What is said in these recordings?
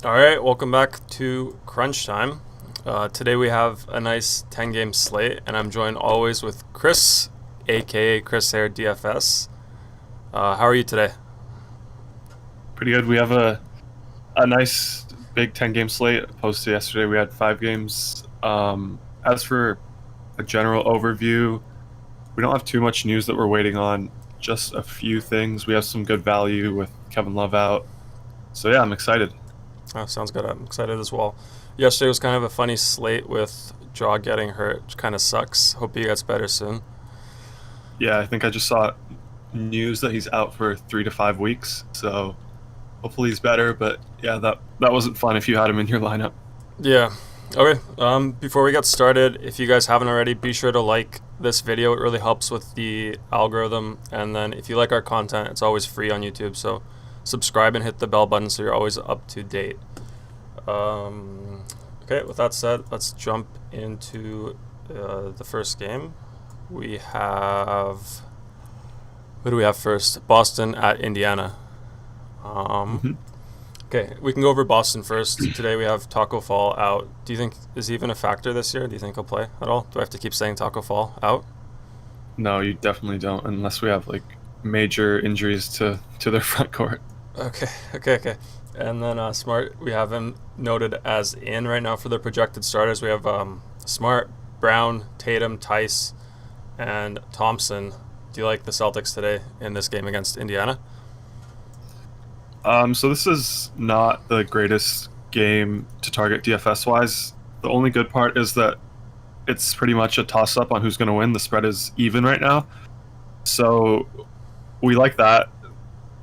All right, welcome back to Crunch Time. Today we have a nice 10-game slate, and I'm joined always with Chris, aka Chris Hair DFS. How are you today? Pretty good. We have a nice big 10-game slate. Opposed to yesterday, we had 5 games. As for a general overview, we don't have too much news that we're waiting on. Just a few things. We have some good value with Kevin Love out. So yeah, I'm excited. Oh, sounds good. I'm excited as well. Yesterday was kind of a funny slate with Jaw getting hurt, which kind of sucks. Hope he gets better soon. Yeah, I think I just saw news that he's out for 3 to 5 weeks. So hopefully he's better. But yeah, that wasn't fun if you had him in your lineup. Yeah. Okay. Before we get started, if you guys haven't already, be sure to like this video. It really helps with the algorithm. And then if you like our content, it's always free on YouTube. So subscribe and hit the bell button so you're always up to date. Okay, with that said, let's jump into the first game. We have... Who do we have first? Boston at Indiana. Okay, we can go over Boston first. Today we have Taco Fall out. Do you think is he even a factor this year? Do you think he'll play at all? Do I have to keep saying Taco Fall out? No, you definitely don't, unless we have like major injuries to their front court. Okay. And then Smart, we have him noted as in right now for the projected starters. We have Smart, Brown, Tatum, Tice, and Thompson. Do you like the Celtics today in this game against Indiana? So this is not the greatest game to target DFS wise. The only good part is that it's pretty much a toss up on who's going to win. The spread is even right now, so we like that.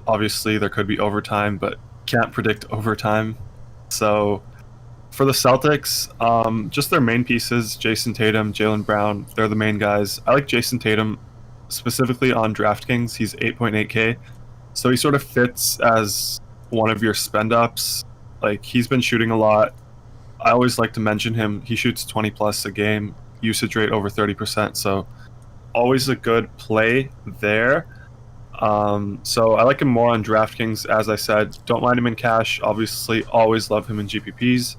Obviously, there could be overtime, but can't predict overtime. So for the Celtics, just their main pieces: Jason Tatum, Jaylen Brown. They're the main guys. I like Jason Tatum specifically on DraftKings. He's 8.8K. So he sort of fits as one of your spend ups. Like, he's been shooting a lot. I always like to mention him. He shoots 20 plus a game, usage rate over 30%. So always a good play there. So I like him more on DraftKings. As I said, don't mind him in cash. Obviously, always love him in GPPs.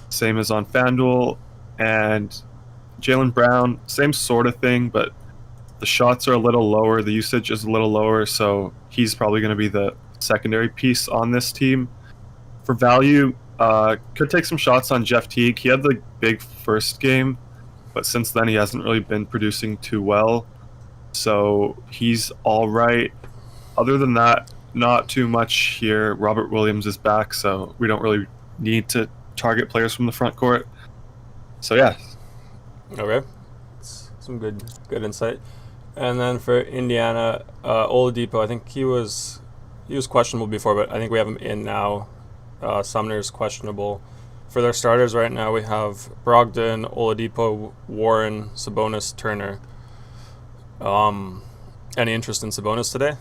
Same as on Fanduel. And Jaylen Brown, same sort of thing, but the shots are a little lower. The usage is a little lower, so he's probably going to be the secondary piece on this team. For value, could take some shots on Jeff Teague. He had the big first game, but since then he hasn't really been producing too well. So he's all right. Other than that, not too much here. Robert Williams is back, so we don't really need to target players from the front court. So yeah. Okay, some good insight. And then for Indiana, Oladipo, I think he was questionable before, but I think we have him in now. Sumner's questionable. For their starters right now, we have Brogdon, Oladipo, Warren, Sabonis, Turner. Any interest in Sabonis today?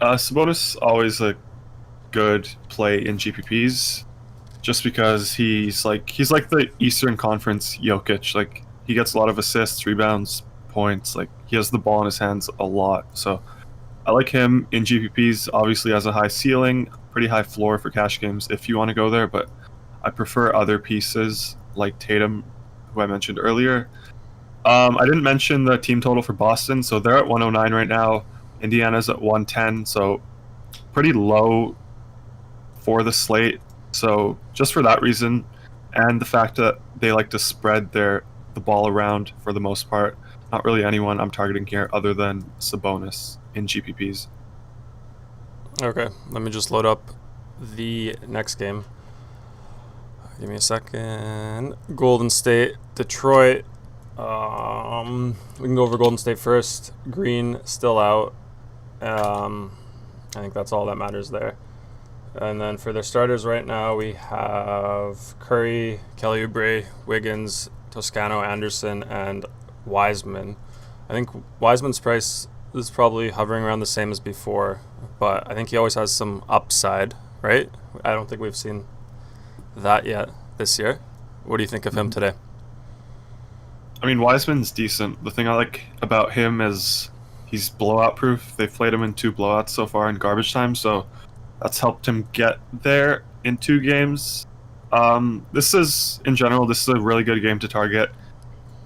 Sabonis always a good play in GPPs, just because he's like the Eastern Conference Jokic. Like, he gets a lot of assists, rebounds, points. Like, he has the ball in his hands a lot. So I like him in GPPs. Obviously has a high ceiling, pretty high floor for cash games if you want to go there, but I prefer other pieces like Tatum, who I mentioned earlier. I didn't mention the team total for Boston, so they're at 109 right now. Indiana's at 110, so pretty low for the slate. So just for that reason, and the fact that they like to spread the ball around for the most part, not really anyone I'm targeting here other than Sabonis in GPPs. Okay, let me just load up the next game. Give me a second. Golden State, Detroit. We can go over Golden State first. Green still out. I think that's all that matters there. And then for their starters right now, we have Curry, Kelly Oubre, Wiggins, Toscano, Anderson, and Wiseman. I think Wiseman's price is probably hovering around the same as before, but I think he always has some upside, right? I don't think we've seen that yet this year. What do you think of him today? I mean, Wiseman's decent. The thing I like about him is he's blowout proof. They've played him in 2 blowouts so far in garbage time, so that's helped him get there. in 2 games. This is a really good game to target.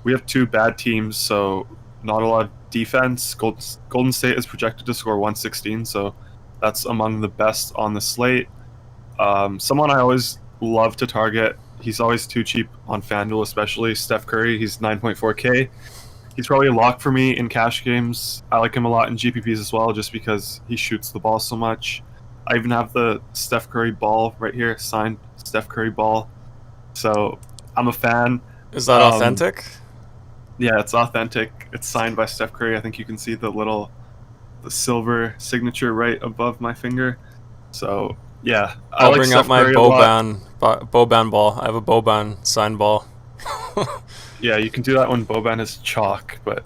We have 2 bad teams, so not a lot of defense. Golden State is projected to score 116, so that's among the best on the slate. Someone I always love to target, he's always too cheap on Fanduel, especially Steph Curry. He's 9.4K. He's probably a lock for me in cash games. I like him a lot in GPPs as well, just because he shoots the ball so much. I even have the Steph Curry ball right here, signed Steph Curry ball. So I'm a fan. Is that authentic? Yeah, it's authentic. It's signed by Steph Curry. I think you can see the silver signature right above my finger. So yeah, I'll bring out my Boban ball. I have a Boban signed ball. Yeah, you can do that when Boban is chalk, but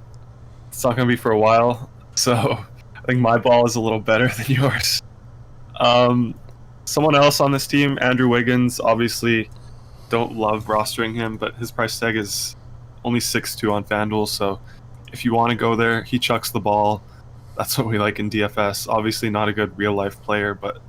it's not going to be for a while. So I think my ball is a little better than yours. Someone else on this team, Andrew Wiggins, obviously don't love rostering him, but his price tag is only 6.2 on FanDuel, so if you want to go there, he chucks the ball. That's what we like in DFS. Obviously not a good real-life player, but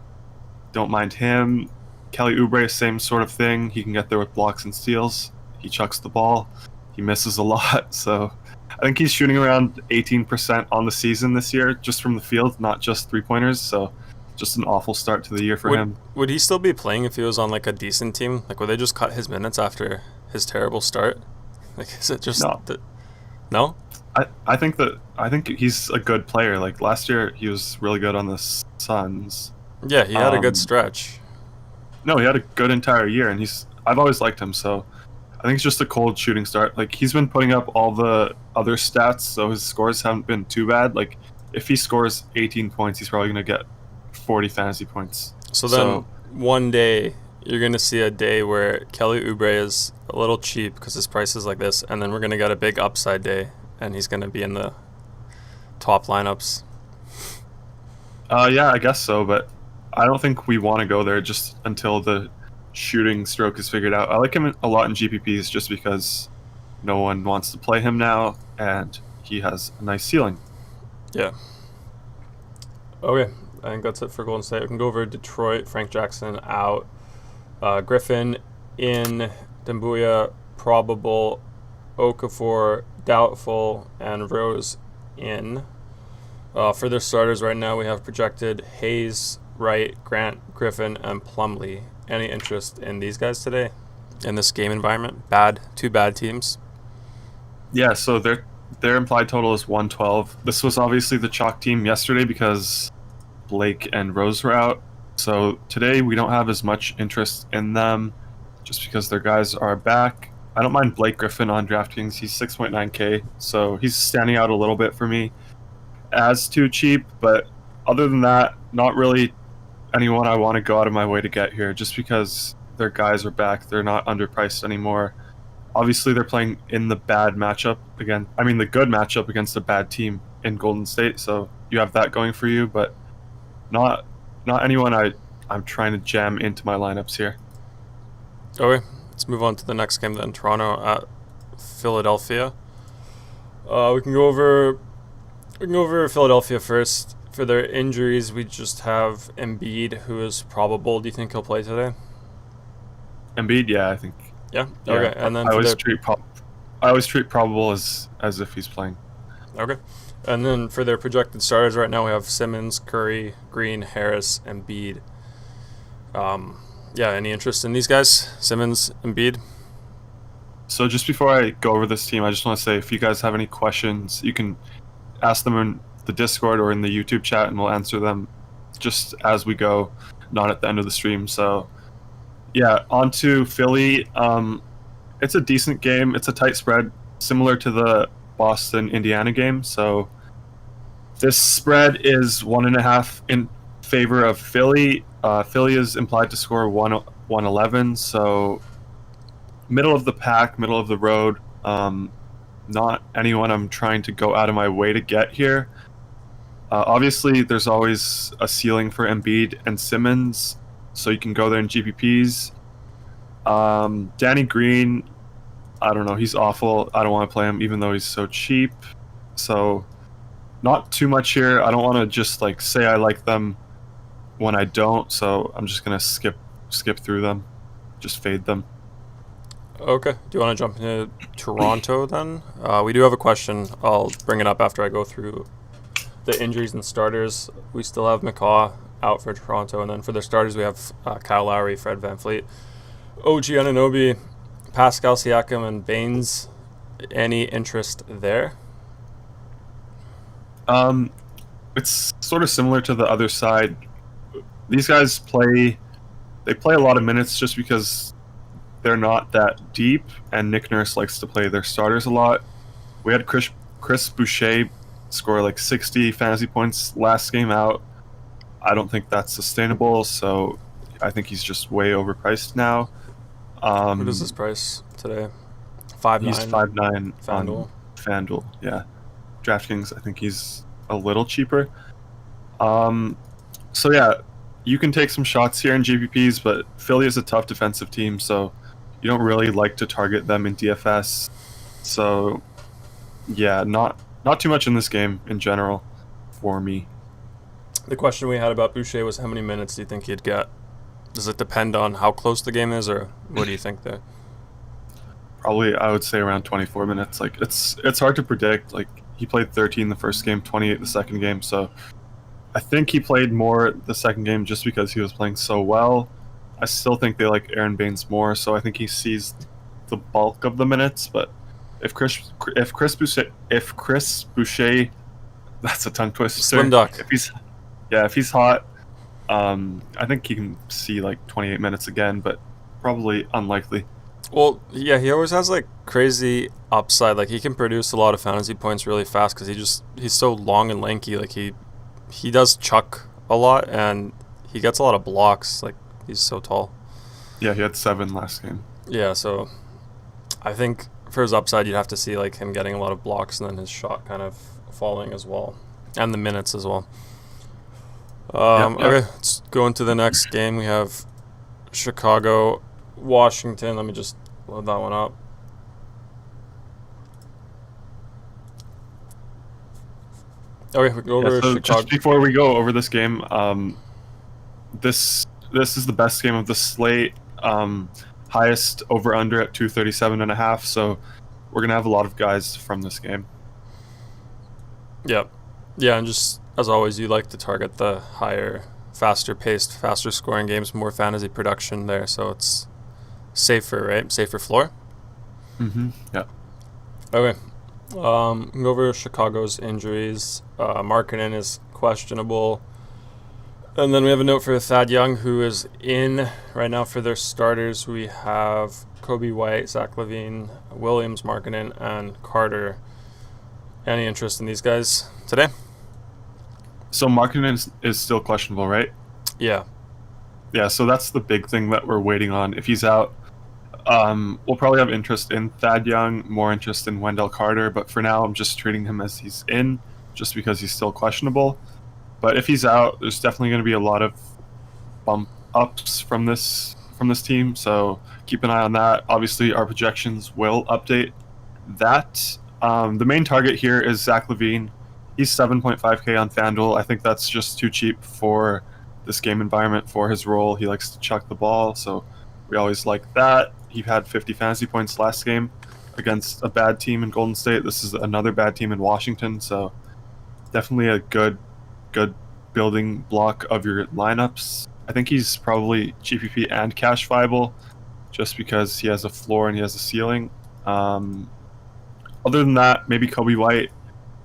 don't mind him. Kelly Oubre, same sort of thing. He can get there with blocks and steals. He chucks the ball. He misses a lot, so I think he's shooting around 18% on the season this year, just from the field, not just three-pointers, so just an awful start to the year for him. Would he still be playing if he was on like a decent team? Like, would they just cut his minutes after his terrible start? Like, is it just no? I think he's a good player. Like last year, he was really good on the Suns. Yeah, he had a good stretch. No, he had a good entire year, and I've always liked him. So I think it's just a cold shooting start. Like he's been putting up all the other stats, so his scores haven't been too bad. Like if he scores 18 points, he's probably going to get 40 fantasy points. So then one day you're going to see a day where Kelly Oubre is a little cheap because his price is like this, and then we're going to get a big upside day, and he's going to be in the top lineups. Yeah, I guess so, but I don't think we want to go there just until the shooting stroke is figured out. I like him a lot in GPPs just because no one wants to play him now, and he has a nice ceiling. Yeah. Okay, I think that's it for Golden State. We can go over Detroit. Frank Jackson out. Griffin in. Dembuya probable. Okafor doubtful. And Rose in. For their starters right now, we have projected Hayes, Wright, Grant, Griffin, and Plumlee. Any interest in these guys today in this game environment? Two bad teams. Yeah, so their implied total is 112. This was obviously the chalk team yesterday because Blake and Rose were out. So today we don't have as much interest in them just because their guys are back. I don't mind Blake Griffin on DraftKings. He's 6.9K, so he's standing out a little bit for me as too cheap, but other than that, not really anyone I want to go out of my way to get here just because their guys are back. They're not underpriced anymore. Obviously, they're playing in the bad matchup again. I mean, the good matchup against a bad team in Golden State, so you have that going for you, but not anyone I'm trying to jam into my lineups here. Okay, let's move on to the next game then. Toronto at Philadelphia. We can go over Philadelphia first. For their injuries, we just have Embiid, who is probable. Do you think he'll play today? Embiid, yeah, I think. Yeah. Okay, and then I always treat probable as if he's playing. Okay, and then for their projected starters right now, we have Simmons, Curry, Green, Harris, and Embiid. Yeah, any interest in these guys? Simmons, Embiid? So just before I go over this team, I just want to say if you guys have any questions, you can ask them in the Discord or in the YouTube chat, and we'll answer them just as we go, not at the end of the stream. So yeah, on to Philly. It's a decent game. It's a tight spread, similar to the Boston-Indiana game. So this spread is 1.5 in favor of Philly. Philly is implied to score 111, so middle of the pack, middle of the road. Not anyone I'm trying to go out of my way to get here. Obviously, there's always a ceiling for Embiid and Simmons, so you can go there in GPPs. Danny Green, I don't know, he's awful. I don't want to play him even though he's so cheap. So not too much here. I don't want to just like say I like them when I don't, so I'm just going to skip skip through them, just fade them. Okay. Do you want to jump into Toronto then? We do have a question. I'll bring it up after I go through the injuries and starters. We still have McCaw out for Toronto, and then for their starters we have Kyle Lowry, Fred VanVleet, OG Anunoby, Pascal Siakam, and Baines. Any interest there? It's sort of similar to the other side. These guys play a lot of minutes just because they're not that deep, and Nick Nurse likes to play their starters a lot. We had Chris Boucher score like 60 fantasy points last game out. I don't think that's sustainable, so I think he's just way overpriced now. What is his price today? 5.9. He's 5.9 Fanduel. on Fanduel, yeah. DraftKings, I think he's a little cheaper. So yeah, you can take some shots here in GPPs, but Philly is a tough defensive team, so you don't really like to target them in DFS. So yeah, not too much in this game in general for me. The question we had about Boucher was how many minutes do you think he'd get? Does it depend on how close the game is, or what do you think there? Probably, I would say around 24 minutes. Like it's hard to predict. Like he played 13 the first game, 28 the second game. So I think he played more the second game just because he was playing so well. I still think they like Aaron Baines more, so I think he sees the bulk of the minutes. But if Chris Boucher, that's a tongue twister. Slim duck. If he's hot, I think he can see like 28 minutes again, but probably unlikely. Well, yeah, he always has like crazy upside. Like he can produce a lot of fantasy points really fast because he's so long and lanky. Like he does chuck a lot and he gets a lot of blocks. Like he's so tall. Yeah, he had 7 last game. Yeah, so I think for his upside, you'd have to see like him getting a lot of blocks and then his shot kind of falling as well, and the minutes as well. Okay, let's go into the next game. We have Chicago, Washington. Let me just load that one up. Okay, we go over so Chicago. Just before we go over this game, this is the best game of the slate. Highest over under at 237.5. So we're gonna have a lot of guys from this game. Yep. Yeah, and just as always, you like to target the higher, faster paced, faster scoring games, more fantasy production there, so it's safer, right? Safer floor. Yeah. Okay. Go over Chicago's injuries. Markkanen is questionable. And then we have a note for Thad Young, who is in right now. For their starters, we have Kobe White, Zach Levine, Williams, Markkanen, and Carter. Any interest in these guys today? So Markkanen is still questionable, right? Yeah. Yeah, so that's the big thing that we're waiting on. If he's out, we'll probably have interest in Thad Young, more interest in Wendell Carter, but for now I'm just treating him as he's in, just because he's still questionable. But if he's out, there's definitely going to be a lot of bump ups from this team, so keep an eye on that. Obviously, our projections will update that. The main target here is Zach Levine. He's 7.5K on FanDuel. I think that's just too cheap for this game environment for his role. He likes to chuck the ball, so we always like that. He had 50 fantasy points last game against a bad team in Golden State. This is another bad team in Washington, so definitely a good building block of your lineups. I think he's probably GPP and cash viable just because he has a floor and he has a ceiling. Other than that, maybe Kobe White.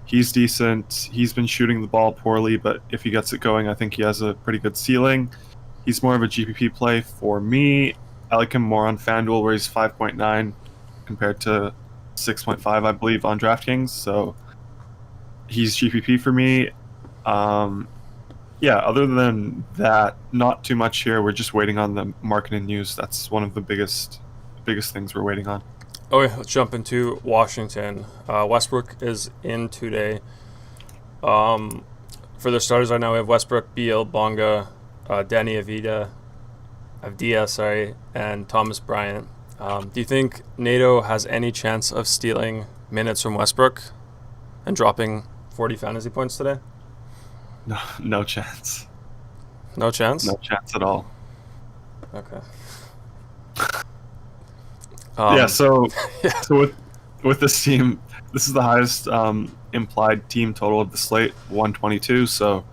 He's decent. He's been shooting the ball poorly, but if he gets it going, I think he has a pretty good ceiling. He's more of a GPP play for me. I like him more on FanDuel, where he's 5.9 compared to 6.5, I believe, on DraftKings. So he's GPP for me. Yeah, other than that, not too much here. We're just waiting on the Markkanen news. That's one of the biggest things we're waiting on. Okay, let's jump into Washington. Westbrook is in today. For their starters right now, we have Westbrook, Beal, Bonga, Danny Avdija, and Thomas Bryant. Do you think NATO has any chance of stealing minutes from Westbrook and dropping 40 fantasy points today? No chance. No chance? No chance at all. Okay. Yeah, so Yeah. with this team, this is the highest implied team total of the slate, 122. So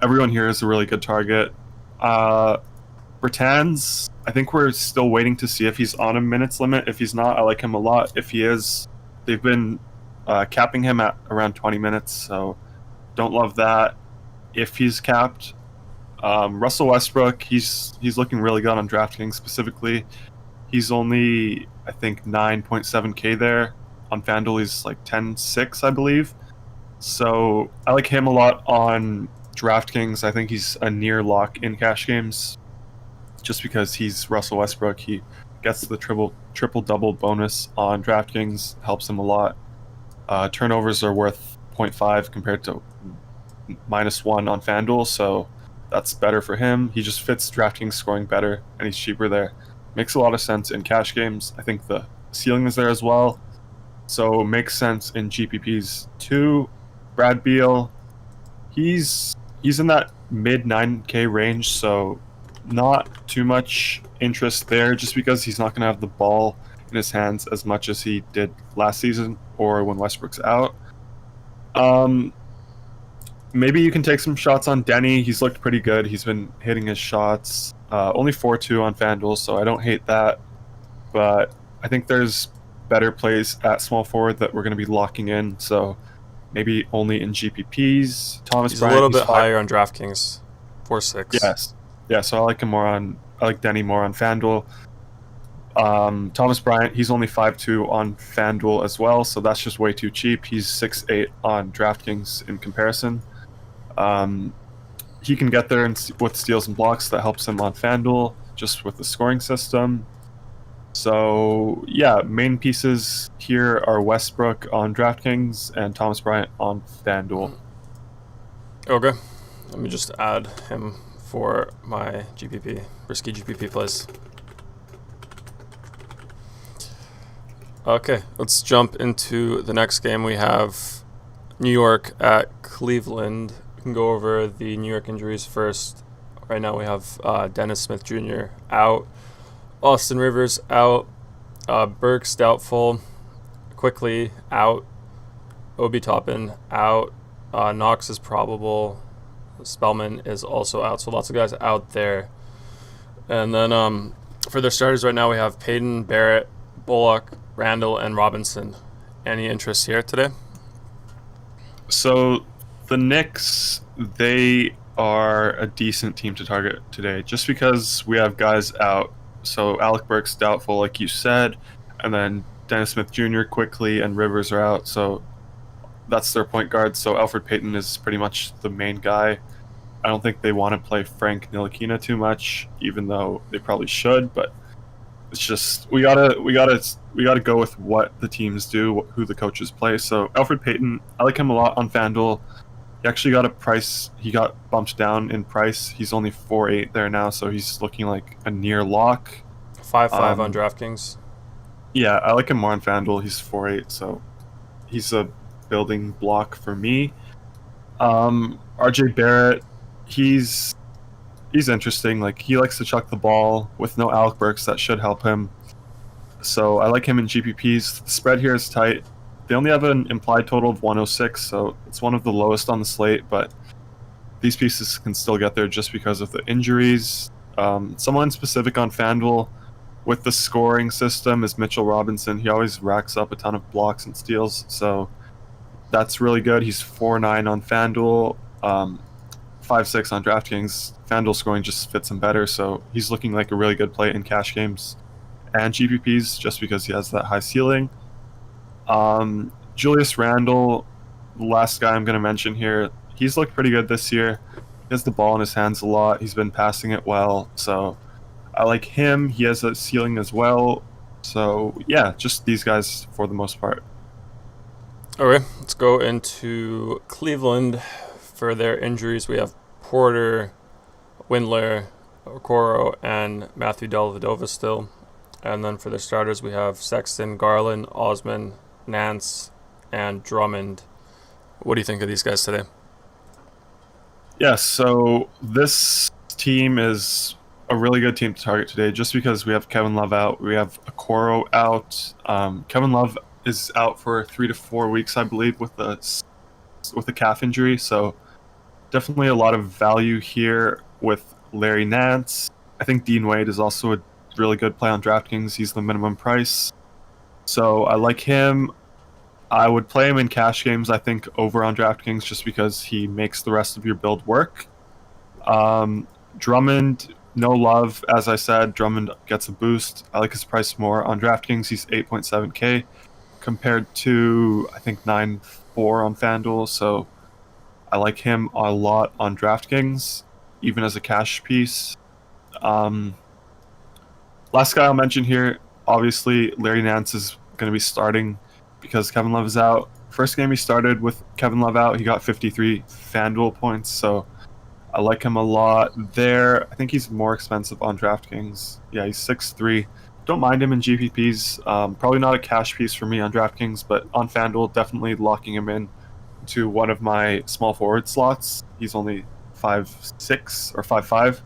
everyone here is a really good target. Bertens, I think we're still waiting to see if he's on a minutes limit. If he's not, I like him a lot. If he is, they've been capping him at around 20 minutes, so don't love that. If he's capped, Russell Westbrook, he's looking really good on DraftKings specifically. He's only, I think, 9.7K there. On Fanduel, he's like 10.6, I believe. So I like him a lot on DraftKings. I think he's a near lock in cash games just because he's Russell Westbrook. He gets the triple-double bonus on DraftKings, helps him a lot. Turnovers are worth 0.5 compared to -1 on Fanduel, so that's better for him. He just fits DraftKings scoring better, and he's cheaper there. Makes a lot of sense in cash games. I think the ceiling is there as well, so makes sense in GPPs too. Brad Beal, he's in that mid 9K range, so not too much interest there, just because he's not going to have the ball in his hands as much as he did last season or when Westbrook's out. Maybe you can take some shots on Denny. He's looked pretty good. He's been hitting his shots. Only 4-2 on FanDuel, so I don't hate that. But I think there's better plays at small forward that we're going to be locking in. So maybe only in GPPs. Thomas He's Bryant, a little bit higher on DraftKings, 4.6. Yes. Yeah, so I like him more on. I like Denny more on FanDuel. Thomas Bryant, he's only 5'2 on FanDuel as well, so that's just way too cheap. He's 6'8 on DraftKings in comparison. He can get there with steals and blocks. That helps him on FanDuel, just with the scoring system. So, yeah, main pieces here are Westbrook on DraftKings and Thomas Bryant on FanDuel. Okay. Let me just add him for my GPP, risky GPP plays. Okay, let's jump into the next game. We have New York at Cleveland. We can go over the New York injuries first. Right now we have Dennis Smith Jr. out, Austin Rivers out, Burks doubtful, Quickly out, Obi Toppin out, Knox is probable, Spellman is also out. So lots of guys out there. And then for their starters right now we have Payton, Barrett, Bullock, Randall, and Robinson. Any interest here today? So the Knicks, they are a decent team to target today just because we have guys out. So Alec Burks doubtful, like you said, and then Dennis Smith Jr. Quickly and Rivers are out. So that's their point guard. So Alfred Payton is pretty much the main guy. I don't think they want to play Frank Ntilikina too much, even though they probably should, but it's just we gotta go with what the teams do, who the coaches play. So Alfred Payton, I like him a lot on FanDuel. He actually got a price. He got bumped down in price. He's only 4.8 there now, so he's looking like a near lock. 5.5 on DraftKings. Yeah, I like him more on FanDuel. He's 4.8, so he's a building block for me. RJ Barrett, he's interesting. Like, he likes to chuck the ball with no Alec Burks. That should help him. So I like him in GPPs. The spread here is tight. They only have an implied total of 106, so it's one of the lowest on the slate, but these pieces can still get there just because of the injuries. Someone specific on FanDuel with the scoring system is Mitchell Robinson. He always racks up a ton of blocks and steals, so that's really good. He's 4.9 on FanDuel, 5.6 on DraftKings. FanDuel scoring just fits him better, so he's looking like a really good play in cash games and GPPs just because he has that high ceiling. Julius Randle, the last guy I'm going to mention here, he's looked pretty good this year. He has the ball in his hands a lot. He's been passing it well, so I like him. He has a ceiling as well. So, yeah, just these guys for the most part. Okay, let's go into Cleveland. For their injuries, we have Porter, Windler, Okoro, and Matthew Dellavedova still. And then for their starters, we have Sexton, Garland, Osman, Nance, and Drummond. What do you think of these guys today? Yeah, so this team is a really good team to target today just because we have Kevin Love out. We have Okoro out. Kevin Love is out for 3 to 4 weeks, I believe, with a calf injury. So definitely a lot of value here with Larry Nance. I think Dean Wade is also a really good play on DraftKings. He's the minimum price. So I like him. I would play him in cash games, I think, over on DraftKings just because he makes the rest of your build work. Drummond, no love. As I said, Drummond gets a boost. I like his price more. On DraftKings, he's 8.7K compared to, I think, 9.4 on Fanduel. So I like him a lot on DraftKings, even as a cash piece. Last guy I'll mention here, obviously, Larry Nance is going to be starting because Kevin Love is out. First game he started with Kevin Love out, he got 53 Fanduel points, so I like him a lot there. I think he's more expensive on DraftKings. Yeah, he's 6'3". Don't mind him in GPPs. Probably not a cash piece for me on DraftKings, but on Fanduel, definitely locking him in to one of my small forward slots. He's only 5'6" or 5'5".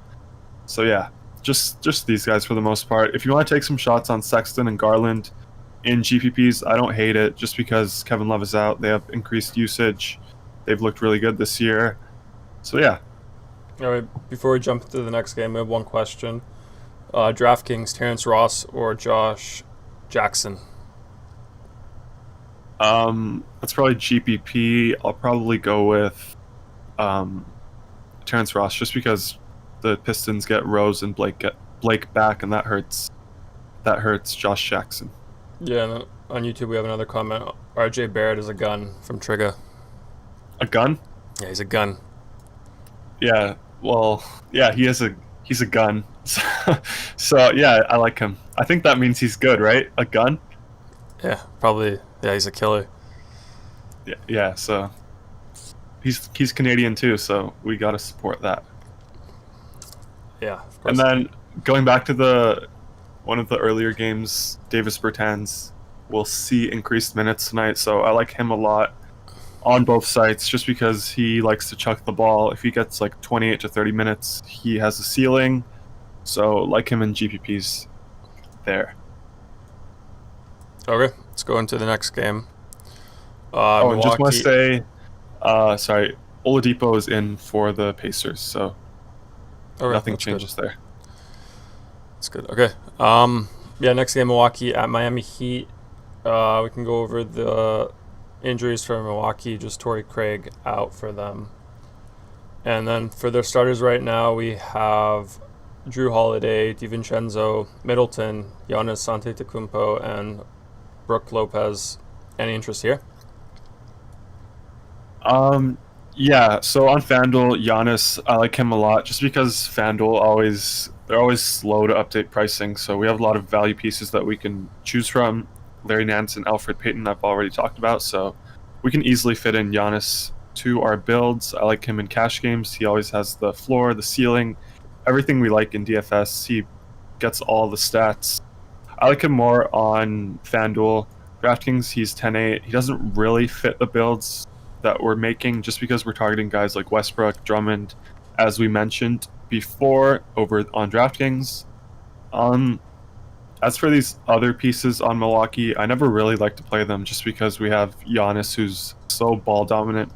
So yeah, just these guys for the most part. If you want to take some shots on Sexton and Garland in GPPs, I don't hate it just because Kevin Love is out. They have increased usage. They've looked really good this year. So yeah. All right, before we jump into the next game, we have one question. DraftKings, Terrence Ross or Josh Jackson? That's probably GPP. I'll probably go with Terrence Ross just because the Pistons get Rose and Blake back, and that hurts Josh Jackson. Yeah, and then on YouTube we have another comment. RJ Barrett is a gun from Trigger. A gun? Yeah, he's a gun. Yeah, well, yeah, he's a gun. So yeah, I like him. I think that means he's good, right? A gun? Yeah, probably. Yeah, he's a killer. Yeah. So he's Canadian too, so we gotta support that. Yeah, of course. And then going back to one of the earlier games, Davis Bertens will see increased minutes tonight, so I like him a lot on both sites just because he likes to chuck the ball. If he gets like 28 to 30 minutes, he has a ceiling. So like him in GPPs there. Okay, let's go into the next game. And just want to say, sorry, Oladipo is in for the Pacers, so nothing changes there. That's good. Okay. Yeah, next game, Milwaukee at Miami Heat. We can go over the injuries for Milwaukee. Just Torrey Craig out for them. And then for their starters right now, we have Drew Holiday, DiVincenzo, Middleton, Giannis Antetokounmpo, and Brook Lopez. Any interest here? Yeah, so on Fanduel, Giannis, I like him a lot just because Fanduel they're always slow to update pricing, so we have a lot of value pieces that we can choose from. Larry Nance and Alfred Payton I've already talked about, so we can easily fit in Giannis to our builds. I like him in cash games. He always has the floor, the ceiling, everything we like in DFS. He gets all the stats. I like him more on Fanduel. DraftKings, he's 10.8. He doesn't really fit the builds that we're making just because we're targeting guys like Westbrook, Drummond, as we mentioned before over on DraftKings. As for these other pieces on Milwaukee, I never really like to play them just because we have Giannis, who's so ball dominant.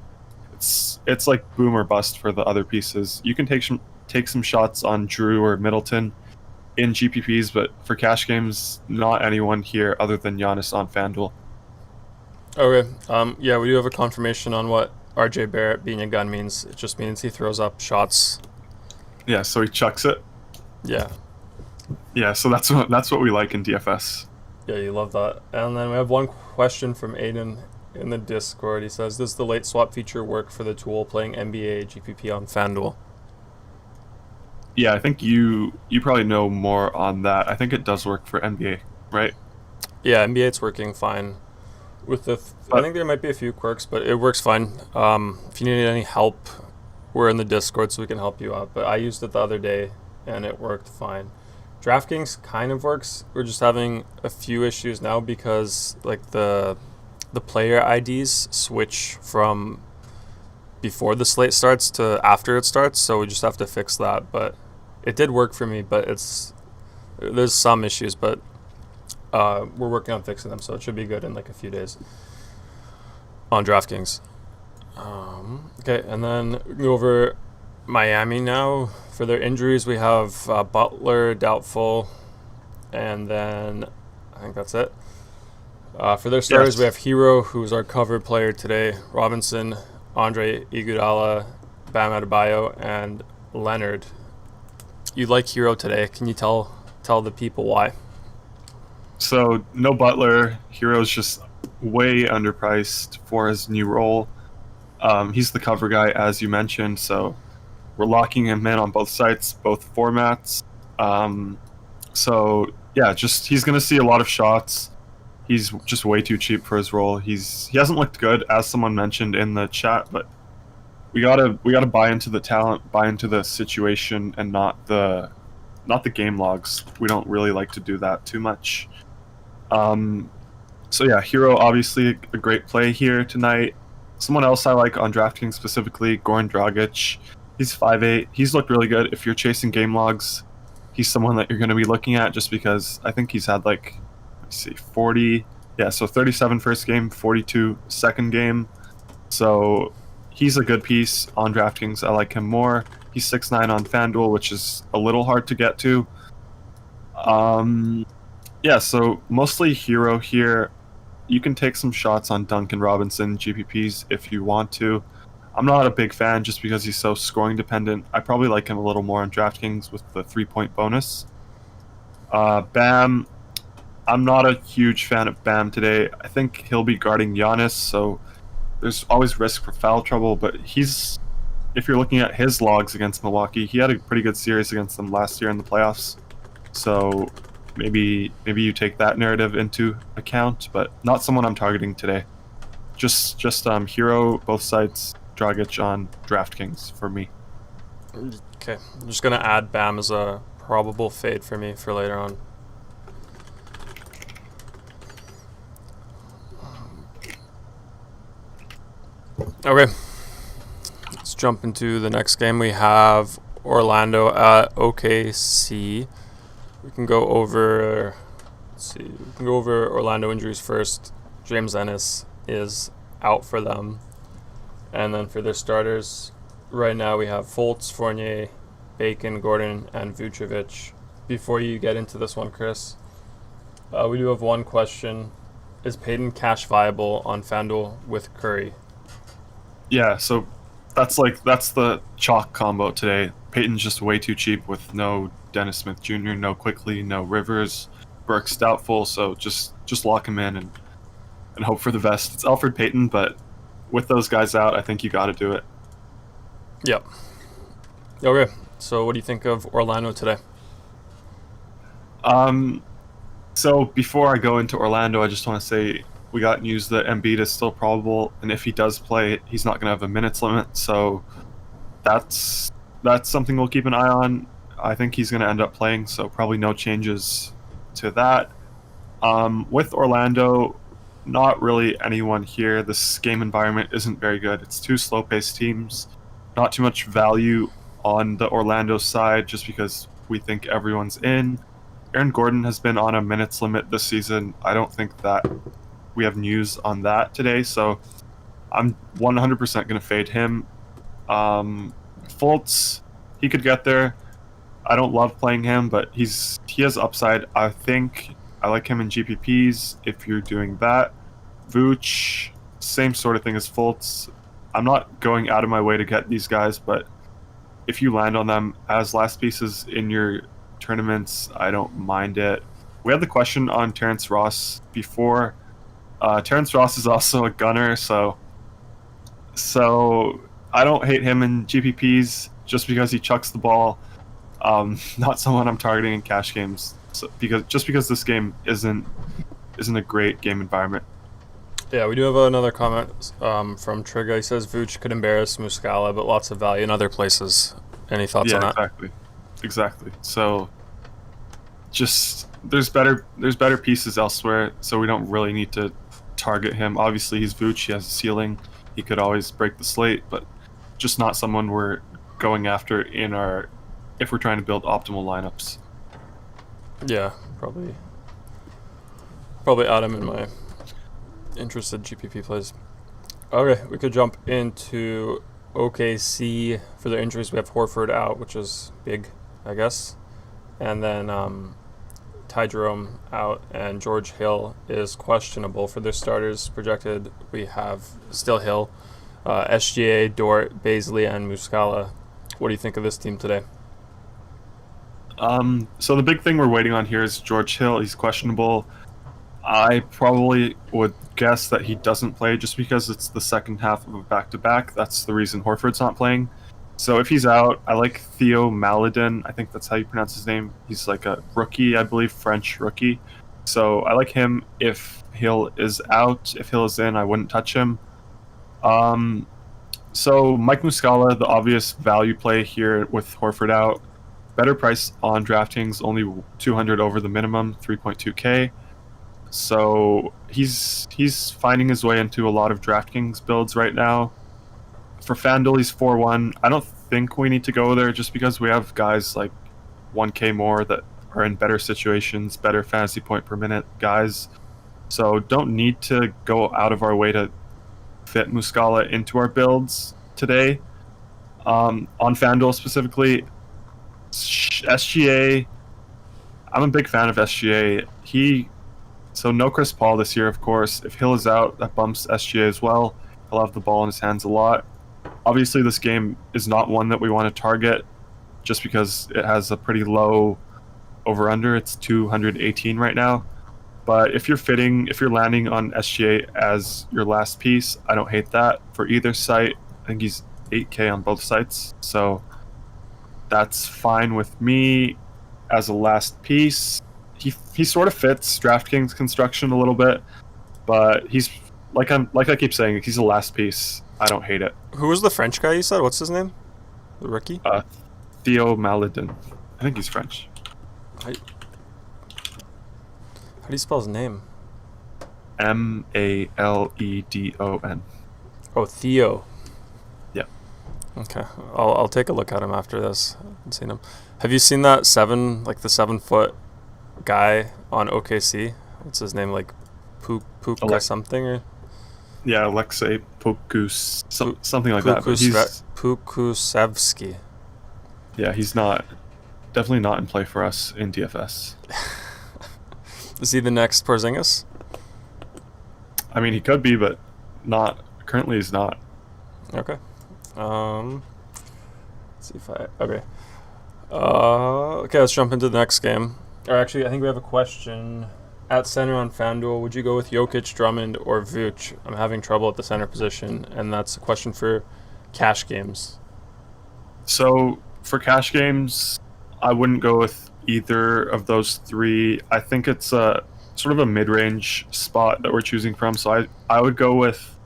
It's like boom or bust for the other pieces. You can take some shots on Drew or Middleton in GPPs, but for cash games, not anyone here other than Giannis on Fanduel. Okay. Yeah, we do have a confirmation on what RJ Barrett being a gun means. It just means he throws up shots. Yeah, so he chucks it. Yeah. Yeah, so that's what we like in DFS. Yeah, you love that. And then we have one question from Aiden in the Discord. He says, does the late swap feature work for the tool playing NBA GPP on FanDuel? Yeah, I think you probably know more on that. I think it does work for NBA, right? Yeah, NBA it's working fine. I think there might be a few quirks, but it works fine. If you need any help, we're in the Discord so we can help you out. But I used it the other day and it worked fine. DraftKings kind of works. We're just having a few issues now because like the player IDs switch from before the slate starts to after it starts, so we just have to fix that. But it did work for me, but there's some issues, but we're working on fixing them, so it should be good in like a few days on DraftKings. Okay, and then go over Miami now. For their injuries, we have Butler doubtful, and then I think that's it. For their starters, Yes. we have Hero, who's our cover player today, Robinson, Andre Iguodala, Bam Adebayo, and Leonard. You like Hero today. Can you tell the people why? So no Butler. Hero's just way underpriced for his new role. He's the cover guy, as you mentioned, so we're locking him in on both sites, both formats. So yeah, he's going to see a lot of shots. He's just way too cheap for his role. He hasn't looked good, as someone mentioned in the chat, but we gotta buy into the talent, buy into the situation, and not the game logs. We don't really like to do that too much. So yeah, Hero obviously a great play here tonight. Someone else I like on DraftKings specifically, Goran Dragach. He's 5'8". He's looked really good. If you're chasing game logs, he's someone that you're going to be looking at just because I think he's had 40, so 37 first game, 42 second game. So he's a good piece on DraftKings. I like him more. He's 6'9" on Fanduel, which is a little hard to get to. So mostly Hero here. You can take some shots on Duncan Robinson GPPs if you want to. I'm not a big fan just because he's so scoring dependent. I probably like him a little more on DraftKings with the 3-point bonus. Bam, I'm not a huge fan of Bam today. I think he'll be guarding Giannis, so there's always risk for foul trouble, but if you're looking at his logs against Milwaukee, he had a pretty good series against them last year in the playoffs. So maybe you take that narrative into account, but not someone I'm targeting today. Just Hero, both sides, Dragic on DraftKings for me. Okay, I'm just going to add Bam as a probable fade for me for later on. Okay, let's jump into the next game. We have Orlando at OKC. We can go over Orlando injuries first. James Ennis is out for them. And then for their starters, right now we have Fultz, Fournier, Bacon, Gordon, and Vucevic. Before you get into this one, Chris, we do have one question. Is Payton cash viable on FanDuel with Curry? Yeah, so that's the chalk combo today. Payton's just way too cheap with no Dennis Smith Jr., no Quickly, no Rivers. Burke's doubtful, so just lock him in and hope for the best. It's Alfred Payton, but with those guys out, I think you got to do it. Yep. Okay, so what do you think of Orlando today? So before I go into Orlando, I just want to say we got news that Embiid is still probable, and if he does play, he's not going to have a minutes limit. So that's something we'll keep an eye on. I think he's going to end up playing, so probably no changes to that. With Orlando, not really anyone here. This game environment isn't very good. It's two slow-paced teams. Not too much value on the Orlando side just because we think everyone's in. Aaron Gordon has been on a minutes limit this season. I don't think that we have news on that today, so I'm 100% going to fade him. Fultz, he could get there. I don't love playing him, but he has upside. I think I like him in GPPs if you're doing that. Vooch, same sort of thing as Fultz. I'm not going out of my way to get these guys, but if you land on them as last pieces in your tournaments, I don't mind it. We had the question on Terrence Ross before. Terrence Ross is also a gunner, so I don't hate him in GPPs just because he chucks the ball. Not someone I'm targeting in cash games, because this game isn't a great game environment. Yeah, we do have another comment from Trigger. He says Vooch could embarrass Muscala, but lots of value in other places. Any thoughts on that? Exactly. So, just there's better pieces elsewhere, so we don't really need to target him. Obviously, he's Vooch. He has a ceiling. He could always break the slate, but just not someone we're going after in our if we're trying to build optimal lineups. Yeah, probably add him in my interested GPP plays. Okay, we could jump into OKC. For their injuries, we have Horford out, which is big, I guess. And then Ty Jerome out, and George Hill is questionable for their starters. Projected, we have still Hill, SGA, Dort, Bazley, and Muscala. What do you think of this team today? So the big thing we're waiting on here is George Hill. He's questionable. I probably would guess that he doesn't play just because it's the second half of a back-to-back. That's the reason Horford's not playing. So if he's out, I like Theo Maledon. I think that's how you pronounce his name. He's like a rookie, I believe, French rookie. So I like him if Hill is out. If Hill is in, I wouldn't touch him. So Mike Muscala, the obvious value play here with Horford out. Better price on DraftKings, only 200 over the minimum, 3.2K. So he's finding his way into a lot of DraftKings builds right now. For Fanduel, he's 4-1. I don't think we need to go there just because we have guys like 1K more that are in better situations, better fantasy point per minute guys. So don't need to go out of our way to fit Muscala into our builds today. On Fanduel specifically, SGA, I'm a big fan of SGA. So no Chris Paul this year, of course. If Hill is out, that bumps SGA as well. He'll have the ball in his hands a lot. Obviously, this game is not one that we want to target just because it has a pretty low over-under. It's 218 right now. But if you're landing on SGA as your last piece, I don't hate that for either site. I think he's 8K on both sites. So that's fine with me as a last piece. He sort of fits DraftKings construction a little bit, but he's like I keep saying, he's a last piece. I don't hate it. Who was the French guy you said? What's his name? The rookie? Theo Maledon. I think he's French. How do you spell his name? Maledon. Oh, Theo. Yeah. Okay, I'll take a look at him after this. I haven't seen him. Have you seen that 7-foot guy on OKC? What's his name? Like Puka something or? Yeah, Alexei Pokus, something like that. But Pukusevsky. Yeah, he's definitely not in play for us in DFS. Is he the next Porzingis? I mean, he could be, but not currently. He's not. Okay. Let's see if okay. Okay, let's jump into the next game. Or actually, I think we have a question. At center on Fanduel, would you go with Jokic, Drummond, or Vooch? I'm having trouble at the center position, and that's a question for cash games. So for cash games, I wouldn't go with either of those three. I think it's a sort of a mid-range spot that we're choosing from. So I would go with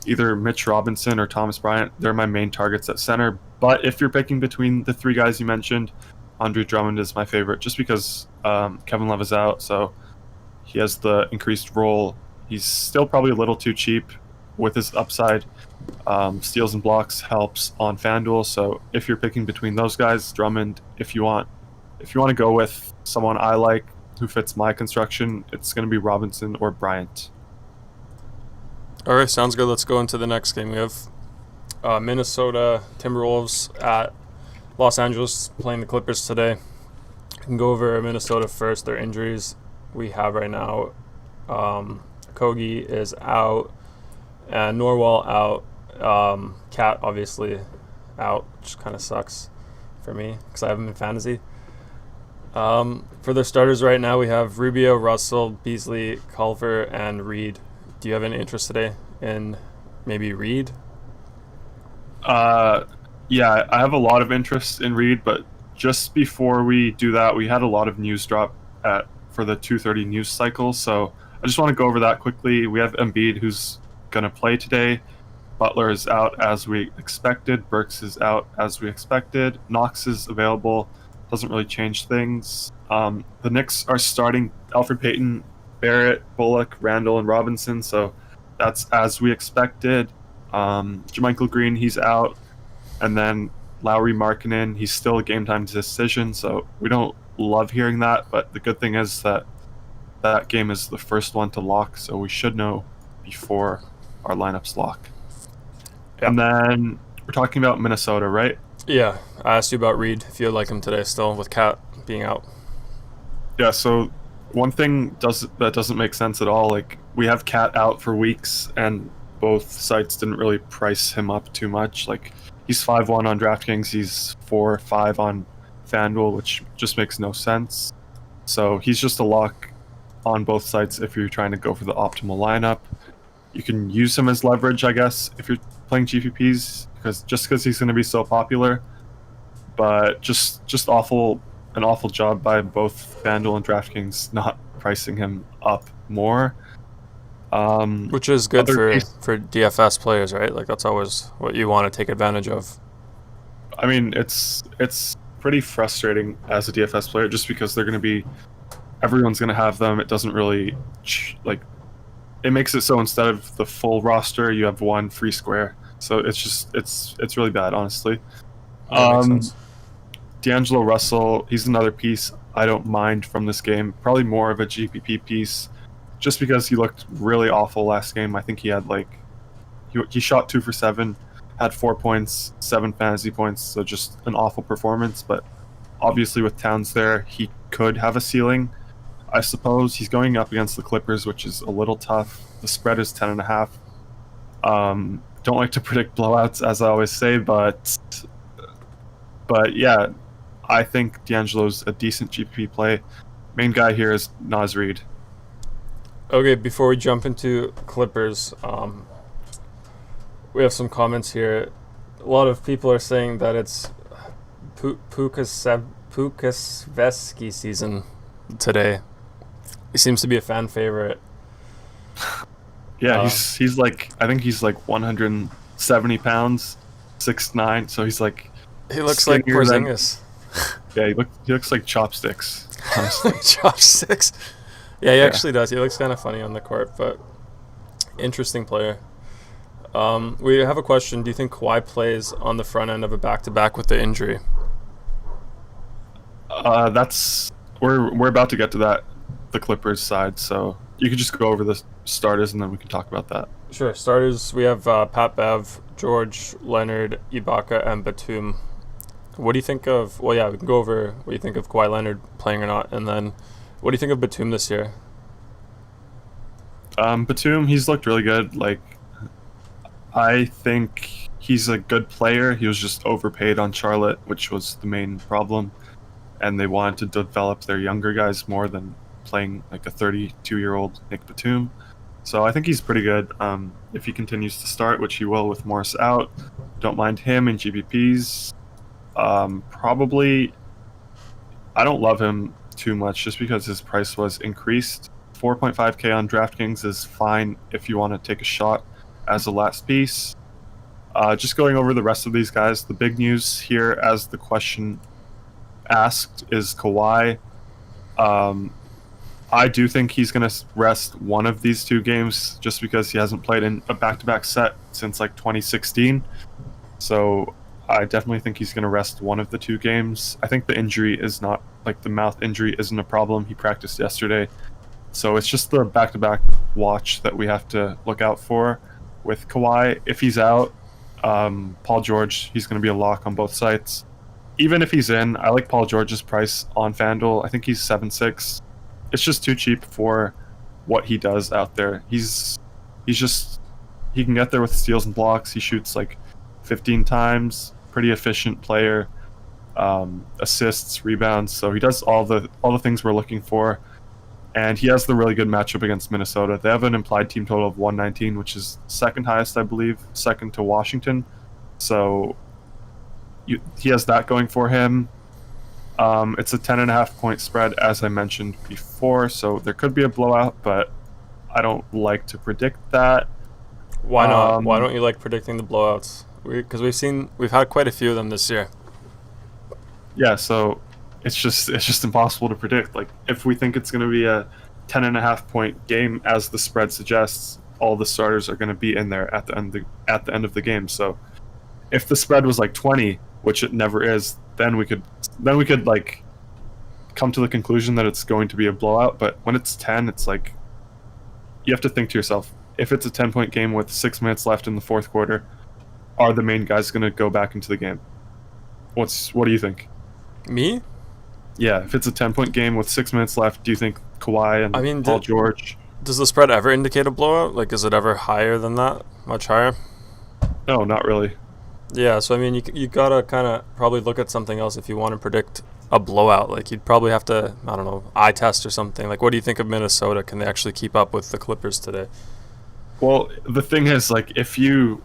either Mitch Robinson or Thomas Bryant. They're my main targets at center. But if you're picking between the three guys you mentioned, Andre Drummond is my favorite just because Kevin Love is out. So he has the increased role. He's still probably a little too cheap with his upside. Steals and blocks helps on FanDuel. So if you're picking between those guys, Drummond. If you want to go with someone I like who fits my construction, it's going to be Robinson or Bryant. All right, sounds good. Let's go into the next game. We have Minnesota Timberwolves at Los Angeles playing the Clippers today. We can go over Minnesota first. Their injuries we have right now. Kogi is out, and Norwell out. Cat obviously out, which kind of sucks for me because I have him in fantasy. For their starters right now, we have Rubio, Russell, Beasley, Culver, and Reed. Do you have any interest today in maybe Reed? Yeah, I have a lot of interest in Reed, but just before we do that, we had a lot of news drop for the 2:30 news cycle, so I just want to go over that quickly. We have Embiid, who's going to play today. Butler is out as we expected. Burks is out as we expected. Knox is available. Doesn't really change things. The Knicks are starting Alfred Payton, Barrett, Bullock, Randall, and Robinson, so that's as we expected. Jermichael Green, he's out. And then Lowry Markkanen. He's still a game time decision, so we don't love hearing that. But the good thing is that that game is the first one to lock, so we should know before our lineups lock. Yep. And then we're talking about Minnesota, right? Yeah, I asked you about Reed, if you like him today still, with Cat being out. Yeah, so one thing that doesn't make sense at all, like, we have Cat out for weeks, and both sites didn't really price him up too much. Like, he's 5-1 on DraftKings, he's 4-5 on Fanduel, which just makes no sense. So he's just a lock on both sites if you're trying to go for the optimal lineup. You can use him as leverage, I guess, if you're playing GPPs, because he's going to be so popular. But just an awful job by both Fanduel and DraftKings not pricing him up more. Which is good for DFS players, right? Like, that's always what you want to take advantage of. I mean, it's pretty frustrating as a DFS player, just because everyone's going to have them. It doesn't really it makes it so instead of the full roster, you have one free square. So it's really bad, honestly. That makes sense. D'Angelo Russell, he's another piece I don't mind from this game. Probably more of a GPP piece, just because he looked really awful last game. I think he had he shot 2 for 7, had 4 points, 7 fantasy points, so just an awful performance. But obviously with Towns there, he could have a ceiling, I suppose. He's going up against the Clippers, which is a little tough. The spread is 10.5. Don't like to predict blowouts, as I always say, but yeah, I think D'Angelo's a decent GPP play. Main guy here is Naz Reid. Okay, before we jump into Clippers, we have some comments here. A lot of people are saying that it's Pukasveski season today. He seems to be a fan favorite. Yeah, he's like, I think he's like 170 pounds, 6'9", so he's like... He looks like Porzingis. Yeah, he looks like chopsticks, honestly. Chopsticks? Yeah, he actually does. He looks kind of funny on the court, but interesting player. We have a question. Do you think Kawhi plays on the front end of a back-to-back with the injury? We're about to get to that, the Clippers side, so you could just go over the starters and then we can talk about that. Sure. Starters, we have Pat Bev, George, Leonard, Ibaka, and Batum. What do you think of... Well, yeah, we can go over what you think of Kawhi Leonard playing or not, and then what do you think of Batum this year? Batum, he's looked really good. Like, I think he's a good player. He was just overpaid on Charlotte, which was the main problem, and they wanted to develop their younger guys more than playing like a 32-year-old Nick Batum. So I think he's pretty good. If he continues to start, which he will with Morris out, don't mind him in GPPs. Probably, I don't love him too much just because his price was increased. 4.5k on DraftKings is fine if you want to take a shot as a last piece. Just going over the rest of these guys, the big news here, as the question asked, is Kawhi. I do think he's going to rest one of these two games just because he hasn't played in a back-to-back set since like 2016. So I definitely think he's going to rest one of the two games. I think the injury is not, like the mouth injury isn't a problem. He practiced yesterday. So it's just the back-to-back watch that we have to look out for with Kawhi. If he's out, Paul George, he's going to be a lock on both sites. Even if he's in, I like Paul George's price on FanDuel. I think he's 7.6. It's just too cheap for what he does out there. He can get there with steals and blocks. He shoots like 15 times. Pretty efficient player. Assists, rebounds. So he does all the things we're looking for. And he has the really good matchup against Minnesota. They have an implied team total of 119, which is second highest, I believe, second to Washington. So he has that going for him. It's a 10.5 point spread, as I mentioned before, so there could be a blowout, but I don't like to predict that. Why not? Why don't you like predicting the blowouts? Because we've had quite a few of them this year. Yeah, so it's just impossible to predict. Like, if we think it's going to be a 10.5 point game, as the spread suggests, all the starters are going to be in there at the end of the game. So if the spread was like 20, which it never is, then we could like come to the conclusion that it's going to be a blowout. But when it's 10, it's like you have to think to yourself, if it's a 10-point game with 6 minutes left in the fourth quarter, are the main guys going to go back into the game? What do you think? Me? Yeah, if it's a 10-point game with 6 minutes left, do you think Kawhi and Paul George? Does the spread ever indicate a blowout? Like, is it ever higher than that? Much higher? No, not really. Yeah, so I mean, you gotta kind of probably look at something else if you want to predict a blowout. Like, you'd probably have to, I don't know, eye test or something. Like, what do you think of Minnesota? Can they actually keep up with the Clippers today? Well, the thing is, like, if you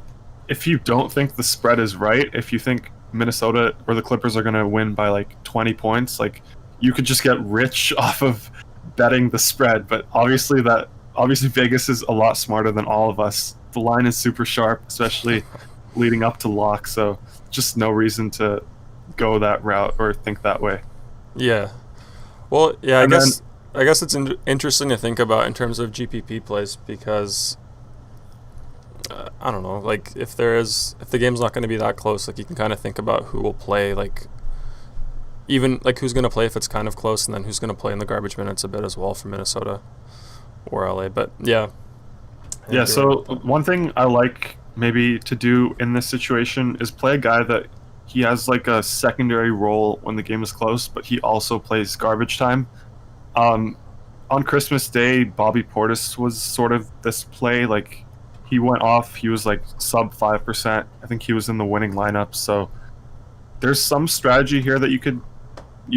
don't think the spread is right, if you think Minnesota or the Clippers are going to win by like 20 points, like, you could just get rich off of betting the spread. But obviously Vegas is a lot smarter than all of us. The line is super sharp, especially leading up to lock, so just no reason to go that route or think that way. Yeah. Well, yeah, I guess it's interesting to think about in terms of GPP plays, because I don't know, like, if the game's not going to be that close, like, you can kind of think about who will play, like, even like who's going to play if it's kind of close, and then who's going to play in the garbage minutes a bit as well for Minnesota or LA. But yeah. Yeah, so one thing I like maybe to do in this situation is play a guy that he has like a secondary role when the game is close, but he also plays garbage time. On Christmas Day, Bobby Portis was sort of this play. Like, he went off. He was like sub 5%. I think he was in the winning lineup. So there's some strategy here that you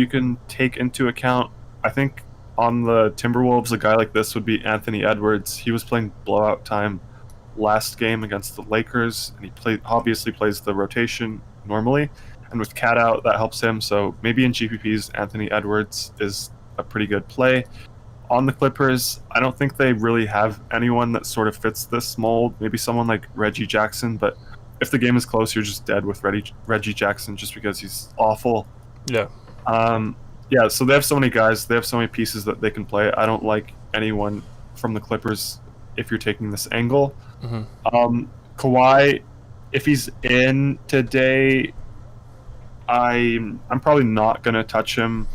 can take into account. I think on the Timberwolves, a guy like this would be Anthony Edwards. He was playing blowout time last game against the Lakers, and he obviously plays the rotation normally, and with Cat out, that helps him. So maybe in GPPs, Anthony Edwards is a pretty good play. On the Clippers, I don't think they really have anyone that sort of fits this mold. Maybe someone like Reggie Jackson, but if the game is close, you're just dead with Reggie Jackson just because he's awful. Yeah. Yeah, so they have so many guys, they have so many pieces that they can play. I don't like anyone from the Clippers if you're taking this angle. Mm-hmm. Kawhi, if he's in today, I'm probably not going to touch him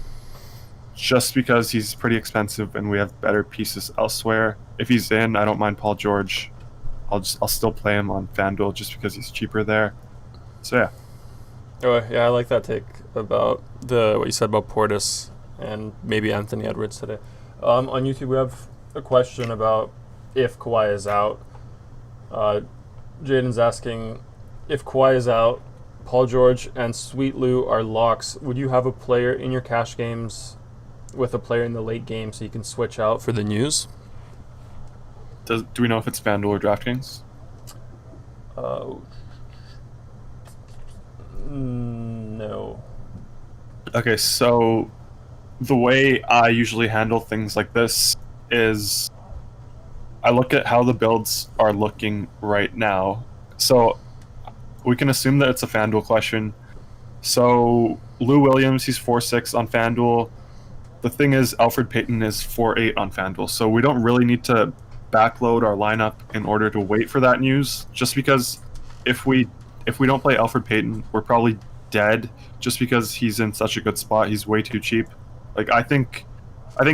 just because he's pretty expensive and we have better pieces elsewhere. If he's in, I don't mind Paul George. I'll still play him on Fanduel just because he's cheaper there. So yeah. Oh, yeah, I like that take about what you said about Portis and maybe Anthony Edwards today. On YouTube, we have a question about if Kawhi is out. Jaden's asking, if Kawhi is out, Paul George and Sweet Lou are locks, would you have a player in your cash games with a player in the late game so you can switch out for the news? Do we know if it's Fanduel or DraftKings? No. Okay, so the way I usually handle things like this is I look at how the builds are looking right now. So we can assume that it's a Fanduel question. So Lou Williams, he's 4.6 on Fanduel. The thing is, Alfred Payton is 4.8 on Fanduel. So we don't really need to backload our lineup in order to wait for that news. Just because if we don't play Alfred Payton, we're probably dead just because he's in such a good spot. He's way too cheap. Like, I think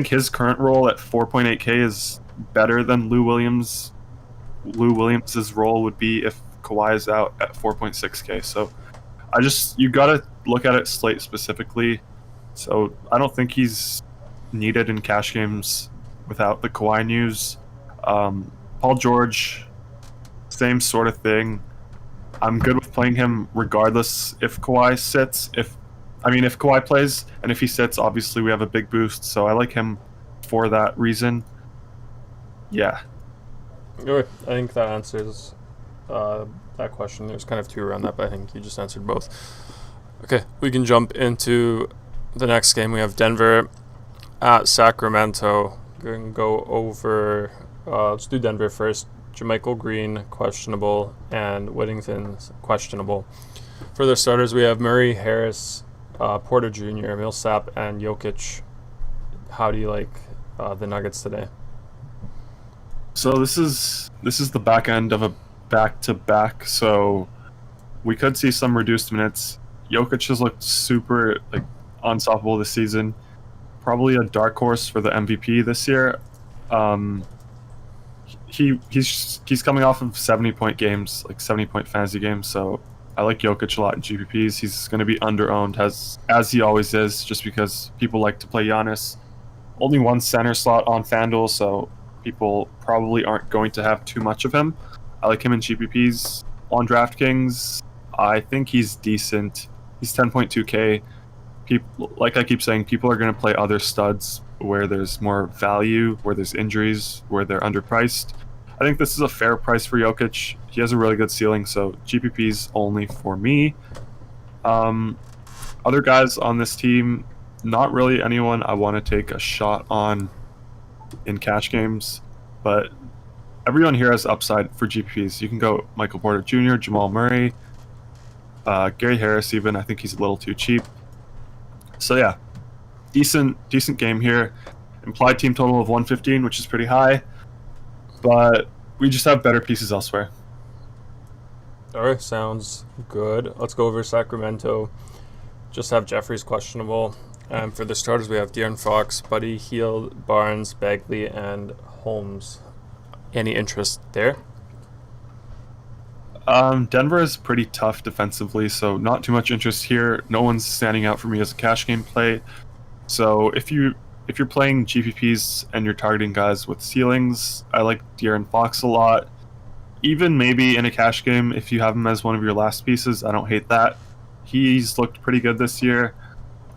his current role at 4.8K is better than Lou Williams. Lou Williams's role would be if Kawhi is out at 4.6K. So you gotta look at it slate specifically. So I don't think he's needed in cash games without the Kawhi news. Paul George, same sort of thing. I'm good with playing him regardless if Kawhi sits. If Kawhi plays, and if he sits, obviously we have a big boost. So I like him for that reason. Yeah. Okay, I think that answers that question. There's kind of two around that, but I think you just answered both. Okay, we can jump into the next game. We have Denver at Sacramento. We're going to go over, let's do Denver first. JaMychal Green, questionable, and Whittington's questionable. For their starters, we have Murray, Harris, Porter Jr., Millsap, and Jokic. How do you like the Nuggets today? So this is the back end of a back-to-back, so we could see some reduced minutes. Jokic has looked super like unstoppable this season. Probably a dark horse for the MVP this year. He's coming off of 70-point games, like 70-point fantasy games. So I like Jokic a lot in GPPs. He's going to be under-owned as he always is, just because people like to play Giannis. Only one center slot on Fanduel, so people probably aren't going to have too much of him. I like him in GPPs. On DraftKings, I think he's decent. He's 10.2K. People, like I keep saying, people are going to play other studs where there's more value, where there's injuries, where they're underpriced. I think this is a fair price for Jokic. He has a really good ceiling, so GPP's only for me. Other guys on this team, not really anyone I want to take a shot on in cash games, but everyone here has upside for GPPs. You can go Michael Porter Jr., Jamal Murray, Gary Harris even. I think he's a little too cheap. So yeah, decent game here. Implied team total of 115, which is pretty high, but we just have better pieces elsewhere. All right, sounds good. Let's go over Sacramento. Just have Jeffries questionable. For the starters, we have De'Aaron Fox, Buddy Hield, Barnes, Bagley, and Holmes. Any interest there? Denver is pretty tough defensively, so not too much interest here. No one's standing out for me as a cash game play. So if you're playing GPPs and you're targeting guys with ceilings, I like De'Aaron Fox a lot. Even maybe in a cash game, if you have him as one of your last pieces, I don't hate that. He's looked pretty good this year.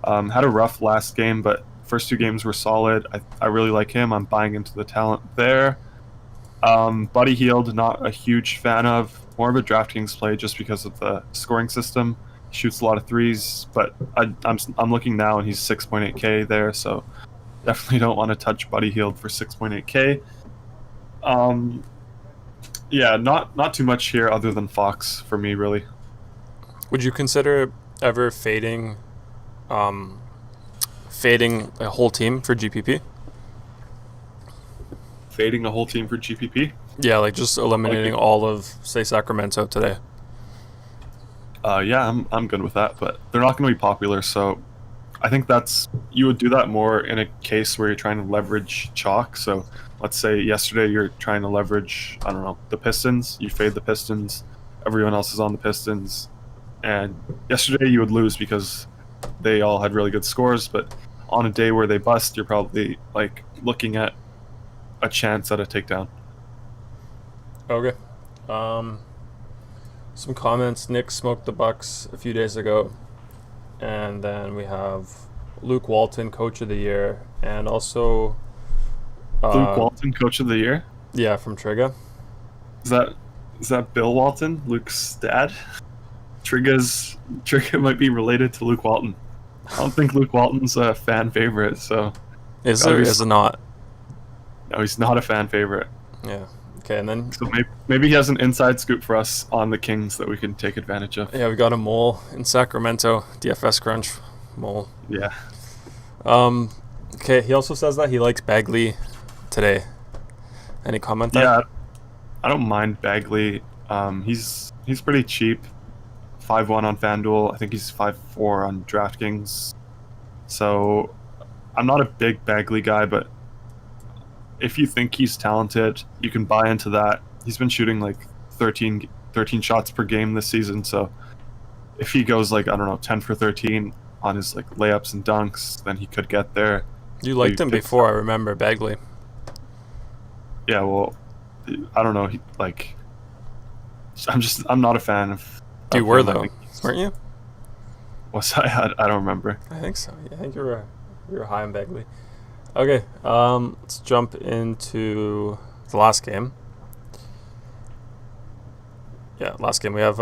Had a rough last game, but first two games were solid. I really like him. I'm buying into the talent there. Buddy Hield, not a huge fan of. More of a DraftKings play just because of the scoring system. He shoots a lot of threes, but I'm looking now and he's 6.8K there, so definitely don't want to touch Buddy Hield for 6.8K. Yeah, not too much here other than Fox for me, really. Would you consider ever fading a whole team for GPP? Fading a whole team for GPP? Yeah, like just eliminating all of, say, Sacramento today. Yeah, I'm good with that, but they're not going to be popular, so I think you would do that more in a case where you're trying to leverage chalk. So let's say yesterday you're trying to leverage, I don't know, the Pistons. You fade the Pistons. Everyone else is on the Pistons. And yesterday you would lose because they all had really good scores, but on a day where they bust, you're probably like looking at a chance at a takedown. Okay. Some comments. Knicks smoked the Bucks a few days ago. And then we have Luke Walton, Coach of the Year, and also Luke Walton, Coach of the Year? Yeah, from Trigga. Is that Bill Walton, Luke's dad? Trigga might be related to Luke Walton. I don't think Luke Walton's a fan favorite, so is it not? No, he's not a fan favorite. Yeah. Okay, and then so maybe he has an inside scoop for us on the Kings that we can take advantage of. Yeah, we got a mole in Sacramento, DFS Crunch mole. Yeah. Okay, he also says that he likes Bagley today. Any comment there? Yeah, I don't mind Bagley. He's pretty cheap. 5-1 on Fanduel. I think he's 5-4 on DraftKings. So I'm not a big Bagley guy, but if you think he's talented, you can buy into that. He's been shooting like 13 shots per game this season, so if he goes like, I don't know, 10 for 13 on his like layups and dunks, then he could get there. You liked him before, I remember, Bagley. Yeah, well, I don't know. I'm not a fan of. You were though, weren't you? Was I? I don't remember. I think so. Yeah, I think you were high on Bagley. Okay, let's jump into the last game. Yeah, last game we have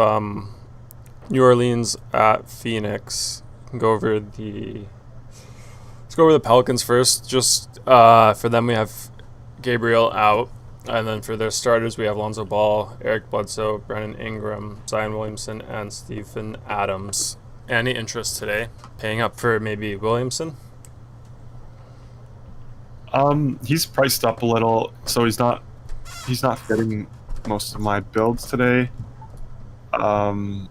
New Orleans at Phoenix. Let's go over the Pelicans first. Just for them, we have Gabriel out, and then for their starters, we have Lonzo Ball, Eric Bledsoe, Brennan Ingram, Zion Williamson, and Stephen Adams. Any interest today? Paying up for maybe Williamson? He's priced up a little, so he's not fitting most of my builds today. But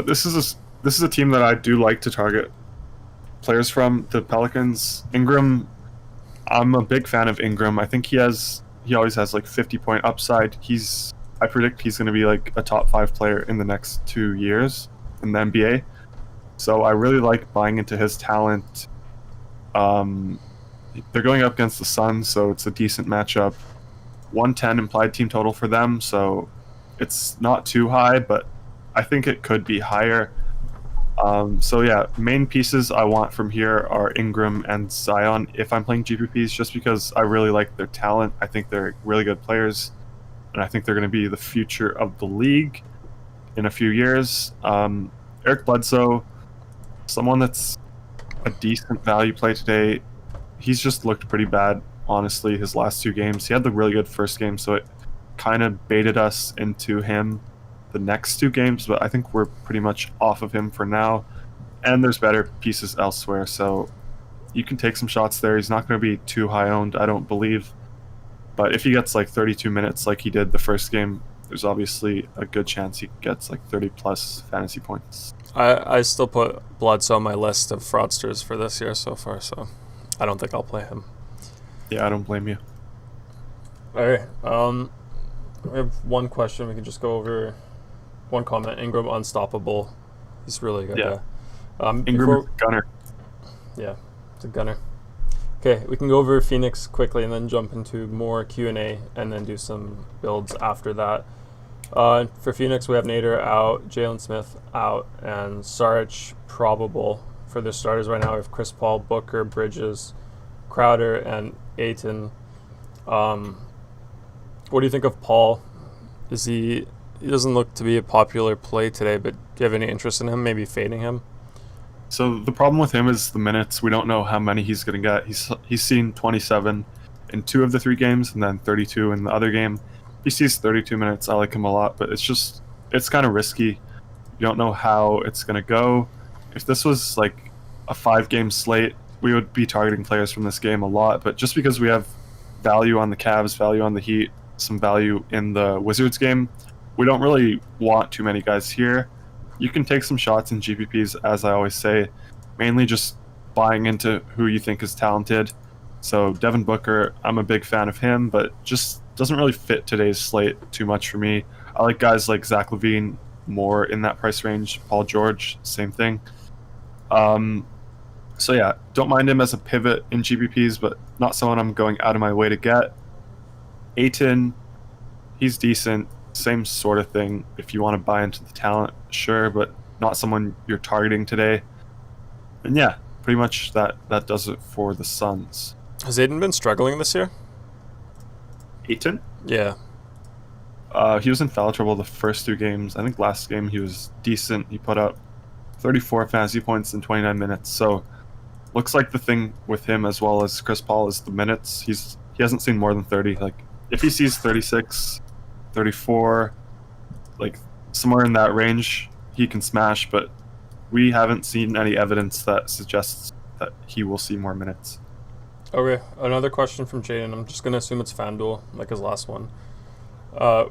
this is this is a team that I do like to target players from. The Pelicans, Ingram. I'm a big fan of Ingram. I think he always has like 50-point upside. I predict he's going to be like a top 5 player in the next 2 years in the NBA. So I really like buying into his talent. They're going up against the Suns, so it's a decent matchup. 110 implied team total for them, so it's not too high, but I think it could be higher. So yeah, main pieces I want from here are Ingram and Zion if I'm playing GPPs, just because I really like their talent. I think they're really good players, and I think they're going to be the future of the league in a few years. Eric Bledsoe, someone that's a decent value play today. He's just looked pretty bad, honestly, his last 2 games. He had the really good first game, so it kind of baited us into him the next 2 games, but I think we're pretty much off of him for now. And there's better pieces elsewhere, so you can take some shots there. He's not going to be too high owned, I don't believe. But if he gets like 32 minutes like he did the first game, there's obviously a good chance he gets like 30 plus fantasy points. I still put Bledsoe on my list of fraudsters for this year so far, so I don't think I'll play him. Yeah, I don't blame you. Alright, we have one question. We can just go over one comment. Ingram unstoppable. He's really good. Yeah. Ingram is a gunner. Yeah, it's a gunner. Okay, we can go over Phoenix quickly and then jump into more Q&A and then do some builds after that. For Phoenix, we have Nader out, Jalen Smith out, and Saric probable for their starters right now. We have Chris Paul, Booker, Bridges, Crowder, and Ayton. What do you think of Paul? He doesn't look to be a popular play today, but do you have any interest in him, maybe fading him? So the problem with him is the minutes. We don't know how many he's going to get. He's seen 27 in 2 of the 3 games and then 32 in the other game. He sees 32 minutes. I like him a lot, but it's kind of risky. You don't know how it's going to go. If this was like a 5-game slate, we would be targeting players from this game a lot, but just because we have value on the Cavs, value on the Heat, some value in the Wizards game, we don't really want too many guys here. You can take some shots in GPPs, as I always say, mainly just buying into who you think is talented. So Devin Booker, I'm a big fan of him, but just doesn't really fit today's slate too much for me. I like guys like Zach Levine more in that price range. Paul George, same thing. So yeah, don't mind him as a pivot in GPPs, but not someone I'm going out of my way to get. Ayton, he's decent. Same sort of thing. If you want to buy into the talent, sure, but not someone you're targeting today. And yeah, pretty much that does it for the Suns. Has Ayton been struggling this year? Ayton? Yeah. He was in foul trouble the first 2 games. I think last game he was decent. He put up 34 fantasy points in 29 minutes. So looks like the thing with him as well as Chris Paul is the minutes. He hasn't seen more than 30. Like if he sees 36, 34, like somewhere in that range, he can smash, but we haven't seen any evidence that suggests that he will see more minutes. Okay, another question from Jaden. I'm just going to assume it's Fanduel, like his last one.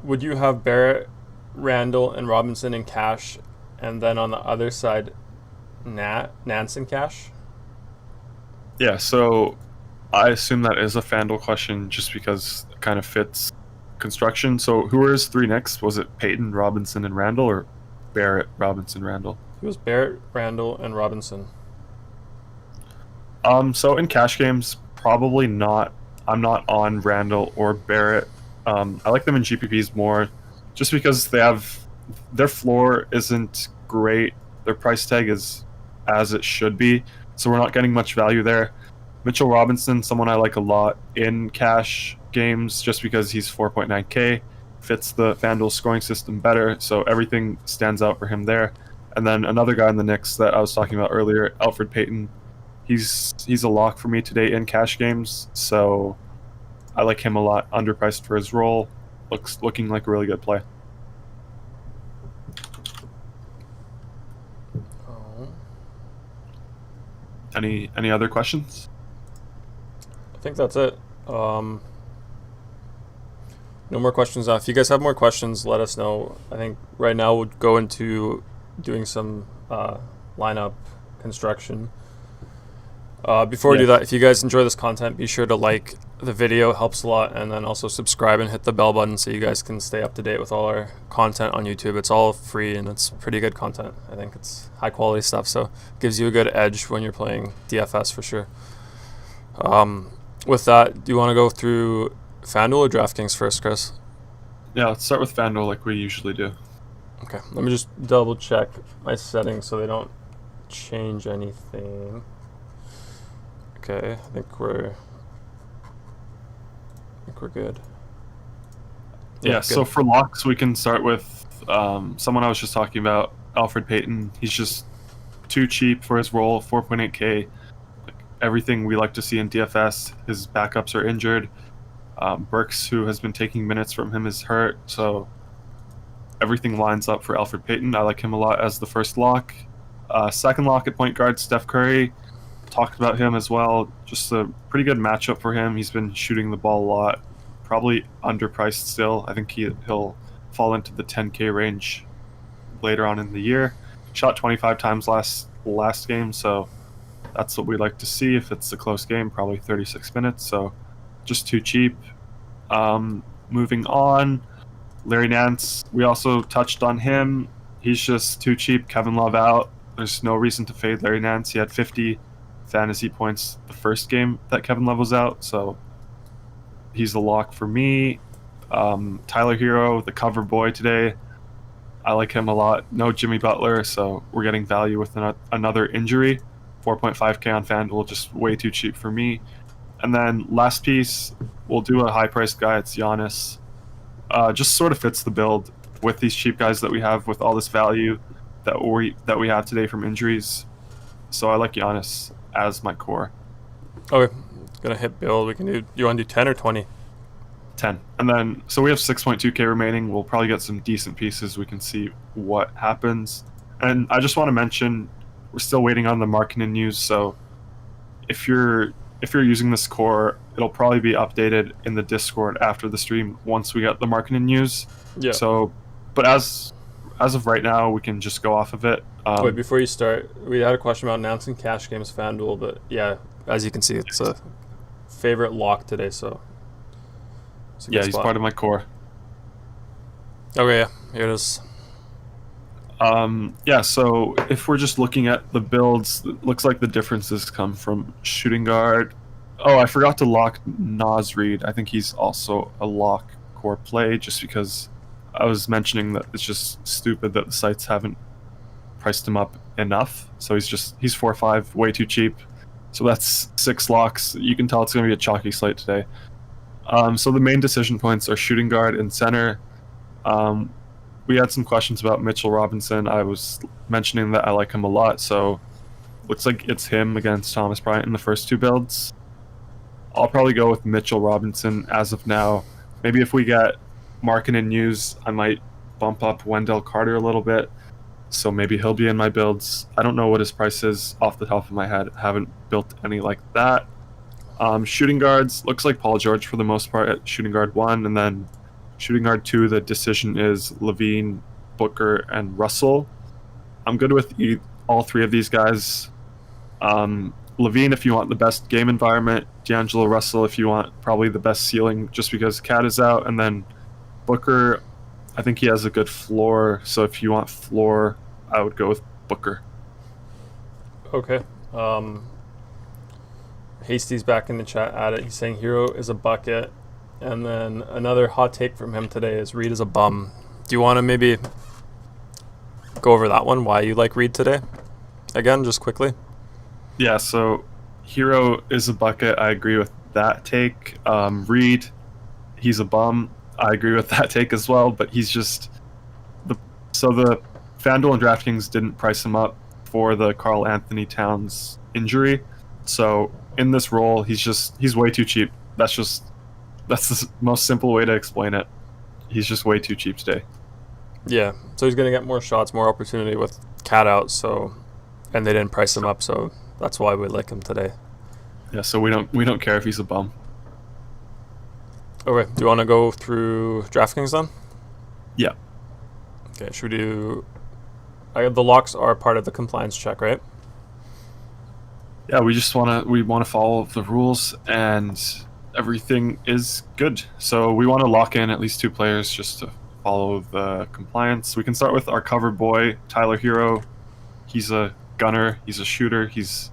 Would you have Barrett, Randall, and Robinson in cash, and then on the other side, Nance in cash? Yeah, so I assume that is a Fanduel question just because it kind of fits construction. So who were his 3 Knicks? Was it Payton, Robinson, and Randall, or Barrett, Robinson, Randall? It was Barrett, Randall, and Robinson. So in cash games, probably not. I'm not on Randall or Barrett. I like them in GPPs more, just because their floor isn't great. Their price tag is as it should be, so we're not getting much value there. Mitchell Robinson, someone I like a lot in cash games, just because he's 4.9k, fits the FanDuel scoring system better, so everything stands out for him there. And then another guy in the Knicks that I was talking about earlier, Alfred Payton. He's a lock for me today in cash games, so I like him a lot. Underpriced for his role, looking like a really good play. Any other questions? I think that's it. No more questions. If you guys have more questions, let us know. I think right now we'll go into doing some lineup construction. Before we do that, if you guys enjoy this content, be sure to like the video. It helps a lot. And then also subscribe and hit the bell button so you guys can stay up to date with all our content on YouTube. It's all free and it's pretty good content. I think it's high quality stuff, so it gives you a good edge when you're playing DFS for sure. With that, do you want to go through Fanduel or DraftKings first, Chris? Yeah, let's start with Fanduel like we usually do. Okay, let me just double check my settings so they don't change anything. Okay, I think we're good. Yeah, good. So for locks, we can start with someone I was just talking about, Alfred Payton. He's just too cheap for his role, 4.8K. Like everything we like to see in DFS. His backups are injured. Burks, who has been taking minutes from him, is hurt. So everything lines up for Alfred Payton. I like him a lot as the first lock. Second lock at point guard, Steph Curry. Talked about him as well. Just a pretty good matchup for him. He's been shooting the ball a lot. Probably underpriced still. I think he'll fall into the 10K range later on in the year. Shot 25 times last game, so that's what we like to see. If it's a close game, probably 36 minutes. So just too cheap. Moving on, Larry Nance. We also touched on him. He's just too cheap. Kevin Love out. There's no reason to fade Larry Nance. He had 50 fantasy points the first game that Kevin Love was out, so he's a lock for me. Tyler Hero, the cover boy today. I like him a lot. No Jimmy Butler, so we're getting value with another injury. 4.5K on FanDuel, just way too cheap for me. And then last piece, we'll do a high-priced guy. It's Giannis. Just sort of fits the build with these cheap guys that we have, with all this value that we have today from injuries. So I like Giannis as my core. Okay, gonna hit build. We can do. You want to do 10 or 20? 10. And then, so we have 6.2K remaining. We'll probably get some decent pieces. We can see what happens. And I just want to mention, we're still waiting on the Markkanen news. So if you're using this core, it'll probably be updated in the Discord after the stream once we get the Markkanen news. Yeah. So, but as of right now, we can just go off of it. Wait, before you start, we had a question about announcing cash games FanDuel, but yeah, as you can see, it's a favorite lock today, so yeah, he's part of my core. Okay, yeah, here it is. Yeah, so if we're just looking at the builds, it looks like the differences come from shooting guard. Oh, I forgot to lock Naz Reid. I think he's also a lock core play, just because I was mentioning that it's just stupid that the sites haven't priced him up enough. So he's 4.5, way too cheap. So that's 6 locks. You can tell it's going to be a chalky slate today. So the main decision points are shooting guard and center. We had some questions about Mitchell Robinson. I was mentioning that I like him a lot, so looks like it's him against Thomas Bryant in the first 2 builds. I'll probably go with Mitchell Robinson as of now. Maybe if we get Markkanen news, I might bump up Wendell Carter a little bit, so maybe he'll be in my builds. I don't know what his price is off the top of my head. I haven't built any like that. Shooting guards, looks like Paul George for the most part at shooting guard 1, and then shooting guard 2, the decision is Levine, Booker, and Russell. I'm good with all 3 of these guys. Levine if you want the best game environment, D'Angelo Russell if you want probably the best ceiling just because Cat is out, and then Booker, I think he has a good floor, so if you want floor, I would go with Booker. Okay. Hasty's back in the chat at it. He's saying Hero is a bucket. And then another hot take from him today is Reed is a bum. Do you want to maybe go over that one, why you like Reed today? Again, just quickly. Yeah, so Hero is a bucket. I agree with that take. Reed, he's a bum. I agree with that take as well, but he's just... the Fanduel and DraftKings didn't price him up for the Karl Anthony Towns injury. So in this role, he's way too cheap. That's the most simple way to explain it. He's just way too cheap today. Yeah, so he's going to get more shots, more opportunity with Cat out, so, and they didn't price him up, so that's why we like him today. Yeah, so we don't care if he's a bum. Okay, do you want to go through DraftKings then? Yeah. Okay, should we do the locks are part of the compliance check, right? Yeah, we want to follow the rules, and everything is good. So we want to lock in at least 2 players just to follow the compliance. We can start with our cover boy, Tyler Hero. He's a gunner. He's a shooter. He's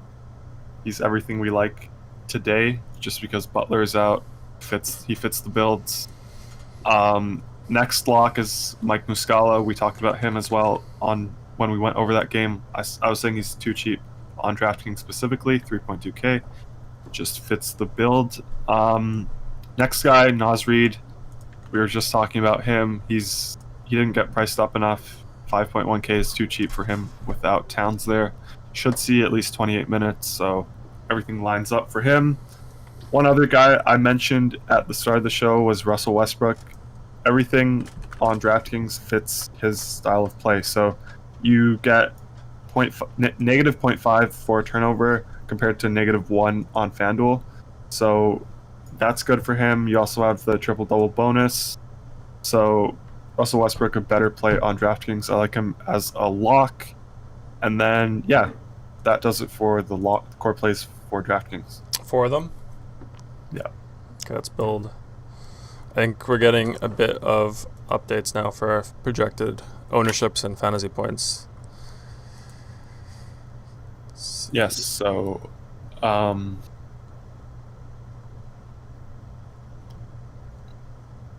everything we like today. Just because Butler is out, he fits the builds. Next lock is Mike Muscala. We talked about him as well when we went over that game. I was saying he's too cheap on DraftKings specifically, 3.2K. Just fits the build. Next guy, Naz Reid. We were just talking about him. He didn't get priced up enough. 5.1K is too cheap for him without Towns there. Should see at least 28 minutes, so everything lines up for him. One other guy I mentioned at the start of the show was Russell Westbrook. Everything on DraftKings fits his style of play. So you get negative 0.5 for turnover compared to -1 on Fanduel. So that's good for him. You also have the triple-double bonus. So Russell Westbrook, a better play on DraftKings. I like him as a lock. And then, yeah, that does it for the core plays for DraftKings. 4 of them? Yeah. Okay, let's build. I think we're getting a bit of updates now for our projected ownerships and fantasy points. Yes, so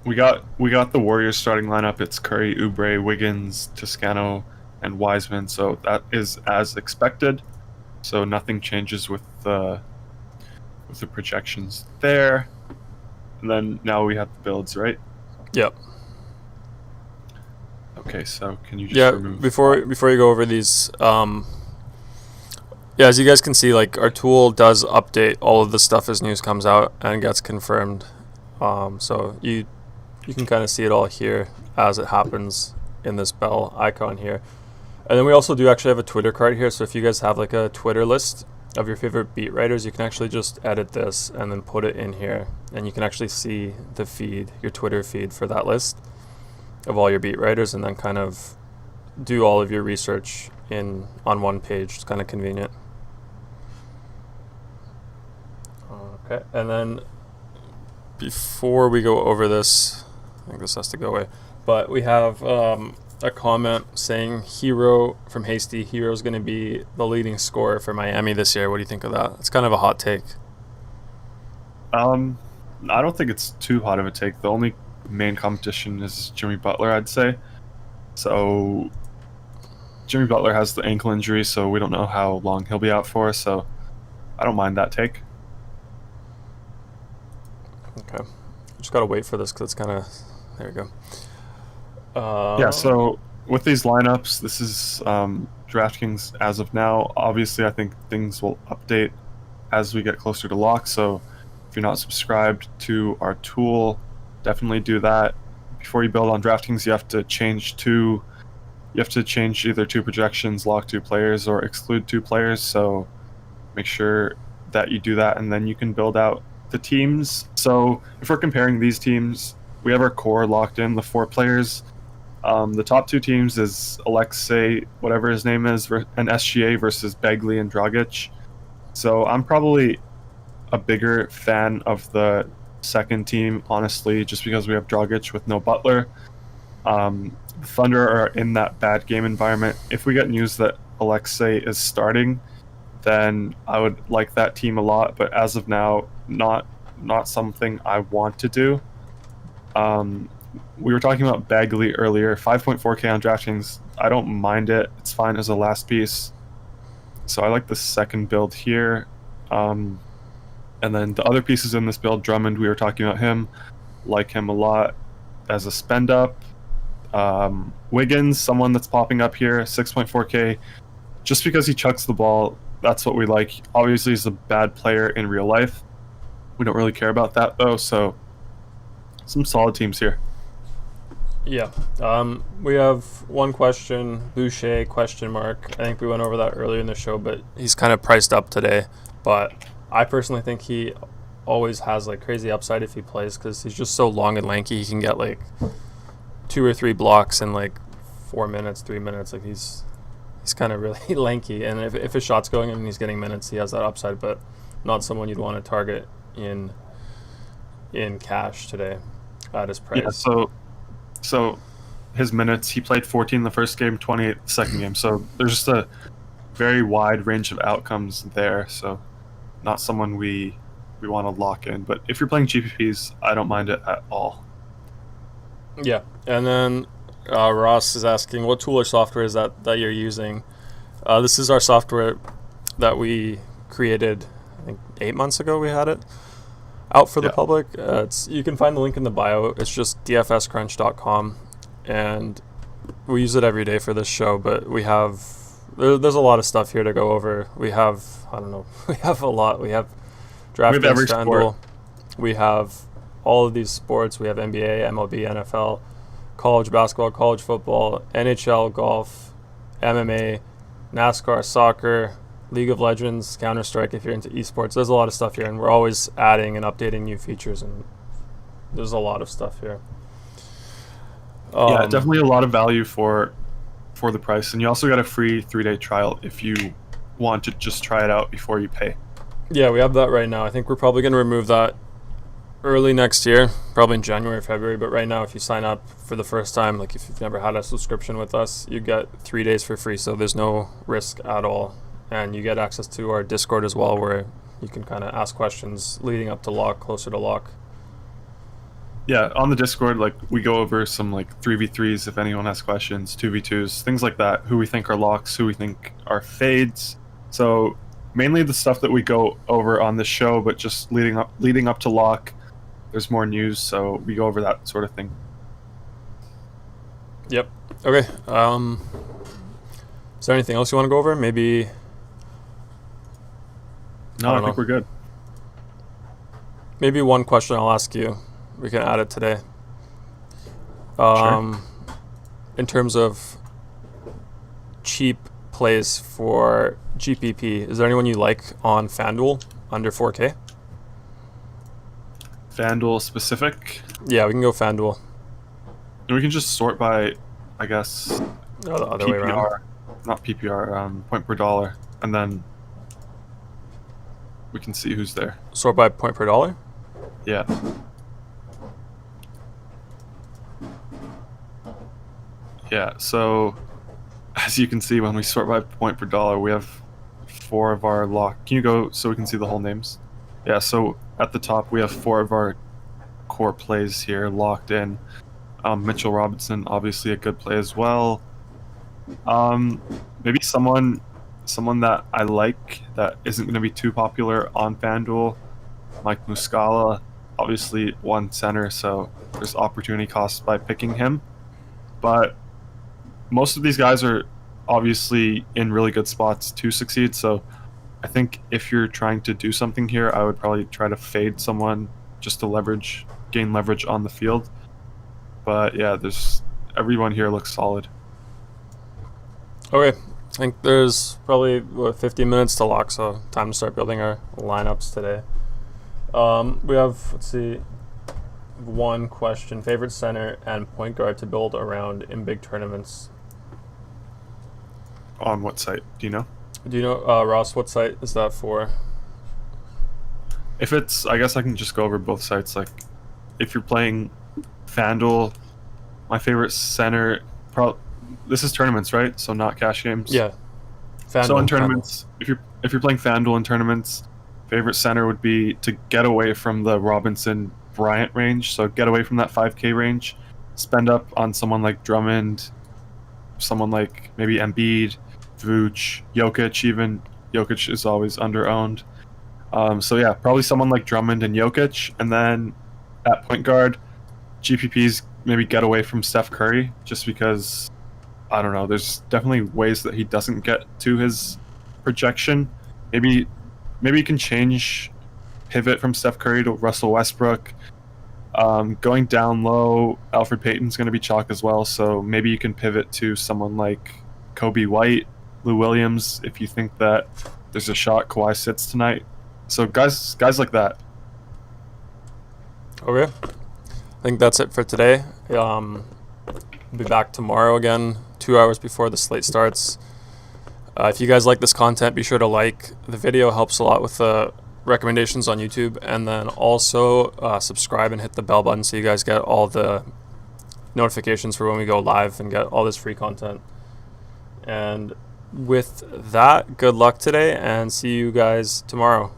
we got the Warriors starting lineup. It's Curry, Oubre, Wiggins, Toscano, and Wiseman. So that is as expected. So nothing changes with the projections there. And then now we have the builds, right? Yep. Okay, so can you just remove... before you go over these, as you guys can see, like, our tool does update all of the stuff as news comes out and gets confirmed. So you can kind of see it all here as it happens in this bell icon here. And then we also do actually have a Twitter card here. So if you guys have like a Twitter list of your favorite beat writers, you can actually just edit this and then put it in here, and you can actually see the feed, your Twitter feed for that list of all your beat writers, and then kind of do all of your research on one page. It's kind of convenient. Okay, and then before we go over this, I think this has to go away, but we have a comment saying Hero from Hasty. Hero is going to be the leading scorer for Miami this year. What do you think of that? It's kind of a hot take. I don't think it's too hot of a take. The only main competition is Jimmy Butler, I'd say. So Jimmy Butler has the ankle injury, so we don't know how long he'll be out for. So I don't mind that take. Okay, just gotta wait for this because it's kind of, there we go. Yeah, so with these lineups, this is DraftKings as of now. Obviously, I think things will update as we get closer to lock. So if you're not subscribed to our tool, definitely do that. Before you build on DraftKings, you have to change either 2 projections, lock 2 players, or exclude 2 players. So make sure that you do that, and then you can build out the teams. So if we're comparing these teams, we have our core locked in, the 4 players. The top 2 teams is Alexei, whatever his name is, and SGA versus Begley and Dragach. So I'm probably a bigger fan of the second team, honestly, just because we have Dragach with no Butler. The Thunder are in that bad game environment. If we get news that Alexei is starting, then I would like that team a lot. But as of now, not something I want to do. We were talking about Bagley earlier. 5.4K on DraftKings. I don't mind it. It's fine as a last piece. So I like the second build here. And then the other pieces in this build, Drummond, we were talking about him. Like him a lot as a spend up. Wiggins, someone that's popping up here, 6.4K. Just because he chucks the ball, that's what we like. Obviously, he's a bad player in real life. We don't really care about that, though. So some solid teams here. Yeah. We have one question, Boucher, question mark. I think we went over that earlier in the show, but he's kind of priced up today. But I personally think he always has like crazy upside if he plays, because he's just so long and lanky. He can get like 2 or 3 blocks in like 4 minutes, 3 minutes. Like he's he's kind of really lanky, and if his shot's going and he's getting minutes, he has that upside, but not someone you'd want to target in cash today at his price. Yeah, so his minutes, he played 14 the first game, 28 the second game. So there's just a very wide range of outcomes there. So not someone we want to lock in. But if you're playing GPPs, I don't mind it at all. Yeah, and then Ross is asking, what tool or software is that you're using? This is our software that we created, I think 8 months ago we had it out for the public. You can find the link in the bio. It's just dfscrunch.com, and we use it every day for this show, but there's a lot of stuff here to go over. We have a lot. We have DraftKings, Fanduel. We have all of these sports. We have NBA, MLB, NFL, college basketball, college football, NHL, golf, MMA, NASCAR, soccer, League of Legends, Counter-Strike if you're into esports. There's a lot of stuff here, and we're always adding and updating new features, and there's a lot of stuff here. Yeah, definitely a lot of value for the price, and you also got a free 3-day trial if you want to just try it out before you pay. Yeah, we have that right now. I think we're probably going to remove that early next year, probably in January or February, but right now if you sign up for the first time, like if you've never had a subscription with us, you get 3 days for free, so there's no risk at all. And you get access to our Discord as well, where you can kind of ask questions leading up to lock, closer to lock. Yeah, on the Discord, like we go over some like 3v3s if anyone has questions, 2v2s, things like that, who we think are locks, who we think are fades. So mainly the stuff that we go over on this show, but just leading up to lock, there's more news, so we go over that sort of thing. Yep. Okay. Is there anything else you want to go over? Maybe... No, I think we're good. Maybe one question I'll ask you. We can add it today. Sure. In terms of cheap plays for GPP, is there anyone you like on Fanduel under 4K? Fanduel specific? Yeah, we can go Fanduel. And we can just sort by, I guess, the other way around. Not PPR, point per dollar, and then we can see who's there. Sort by point per dollar? Yeah. Yeah, so as you can see, when we sort by point per dollar, we have 4 of our lock. Can you go so we can see the whole names? Yeah, so at the top, we have 4 of our core plays here locked in. Mitchell Robinson, obviously a good play as well. Maybe someone that I like that isn't going to be too popular on FanDuel, like Muscala, obviously one center, so there's opportunity cost by picking him. But most of these guys are obviously in really good spots to succeed, so I think if you're trying to do something here, I would probably try to fade someone just to gain leverage on the field. But yeah, everyone here looks solid. Okay, I think there's probably 15 minutes to lock, so time to start building our lineups today. We have, let's see, one question. Favorite center and point guard to build around in big tournaments? On what site? Do you know? Do you know, Ross, what site is that for? If it's, I guess I can just go over both sites. Like, if you're playing FanDuel, my favorite center, this is tournaments, right? So not cash games. Yeah. FanDuel, so in tournaments, if you're playing FanDuel in tournaments, favorite center would be to get away from the Robinson Bryant range. So get away from that 5K range, spend up on someone like Drummond, someone like maybe Embiid, Vooch, Jokic even. Jokic is always under-owned. So yeah, probably someone like Drummond and Jokic. And then at point guard, GPPs maybe get away from Steph Curry just because, I don't know, there's definitely ways that he doesn't get to his projection. Maybe you can pivot from Steph Curry to Russell Westbrook. Going down low, Alfred Payton's going to be chalk as well, so maybe you can pivot to someone like Kobe White, Lou Williams, if you think that there's a shot Kawhi sits tonight. So guys like that. Okay. I think that's it for today. We'll be back tomorrow again, 2 hours before the slate starts. If you guys like this content, be sure to like the video. It helps a lot with the recommendations on YouTube. And then also subscribe and hit the bell button so you guys get all the notifications for when we go live and get all this free content. And with that, good luck today and see you guys tomorrow.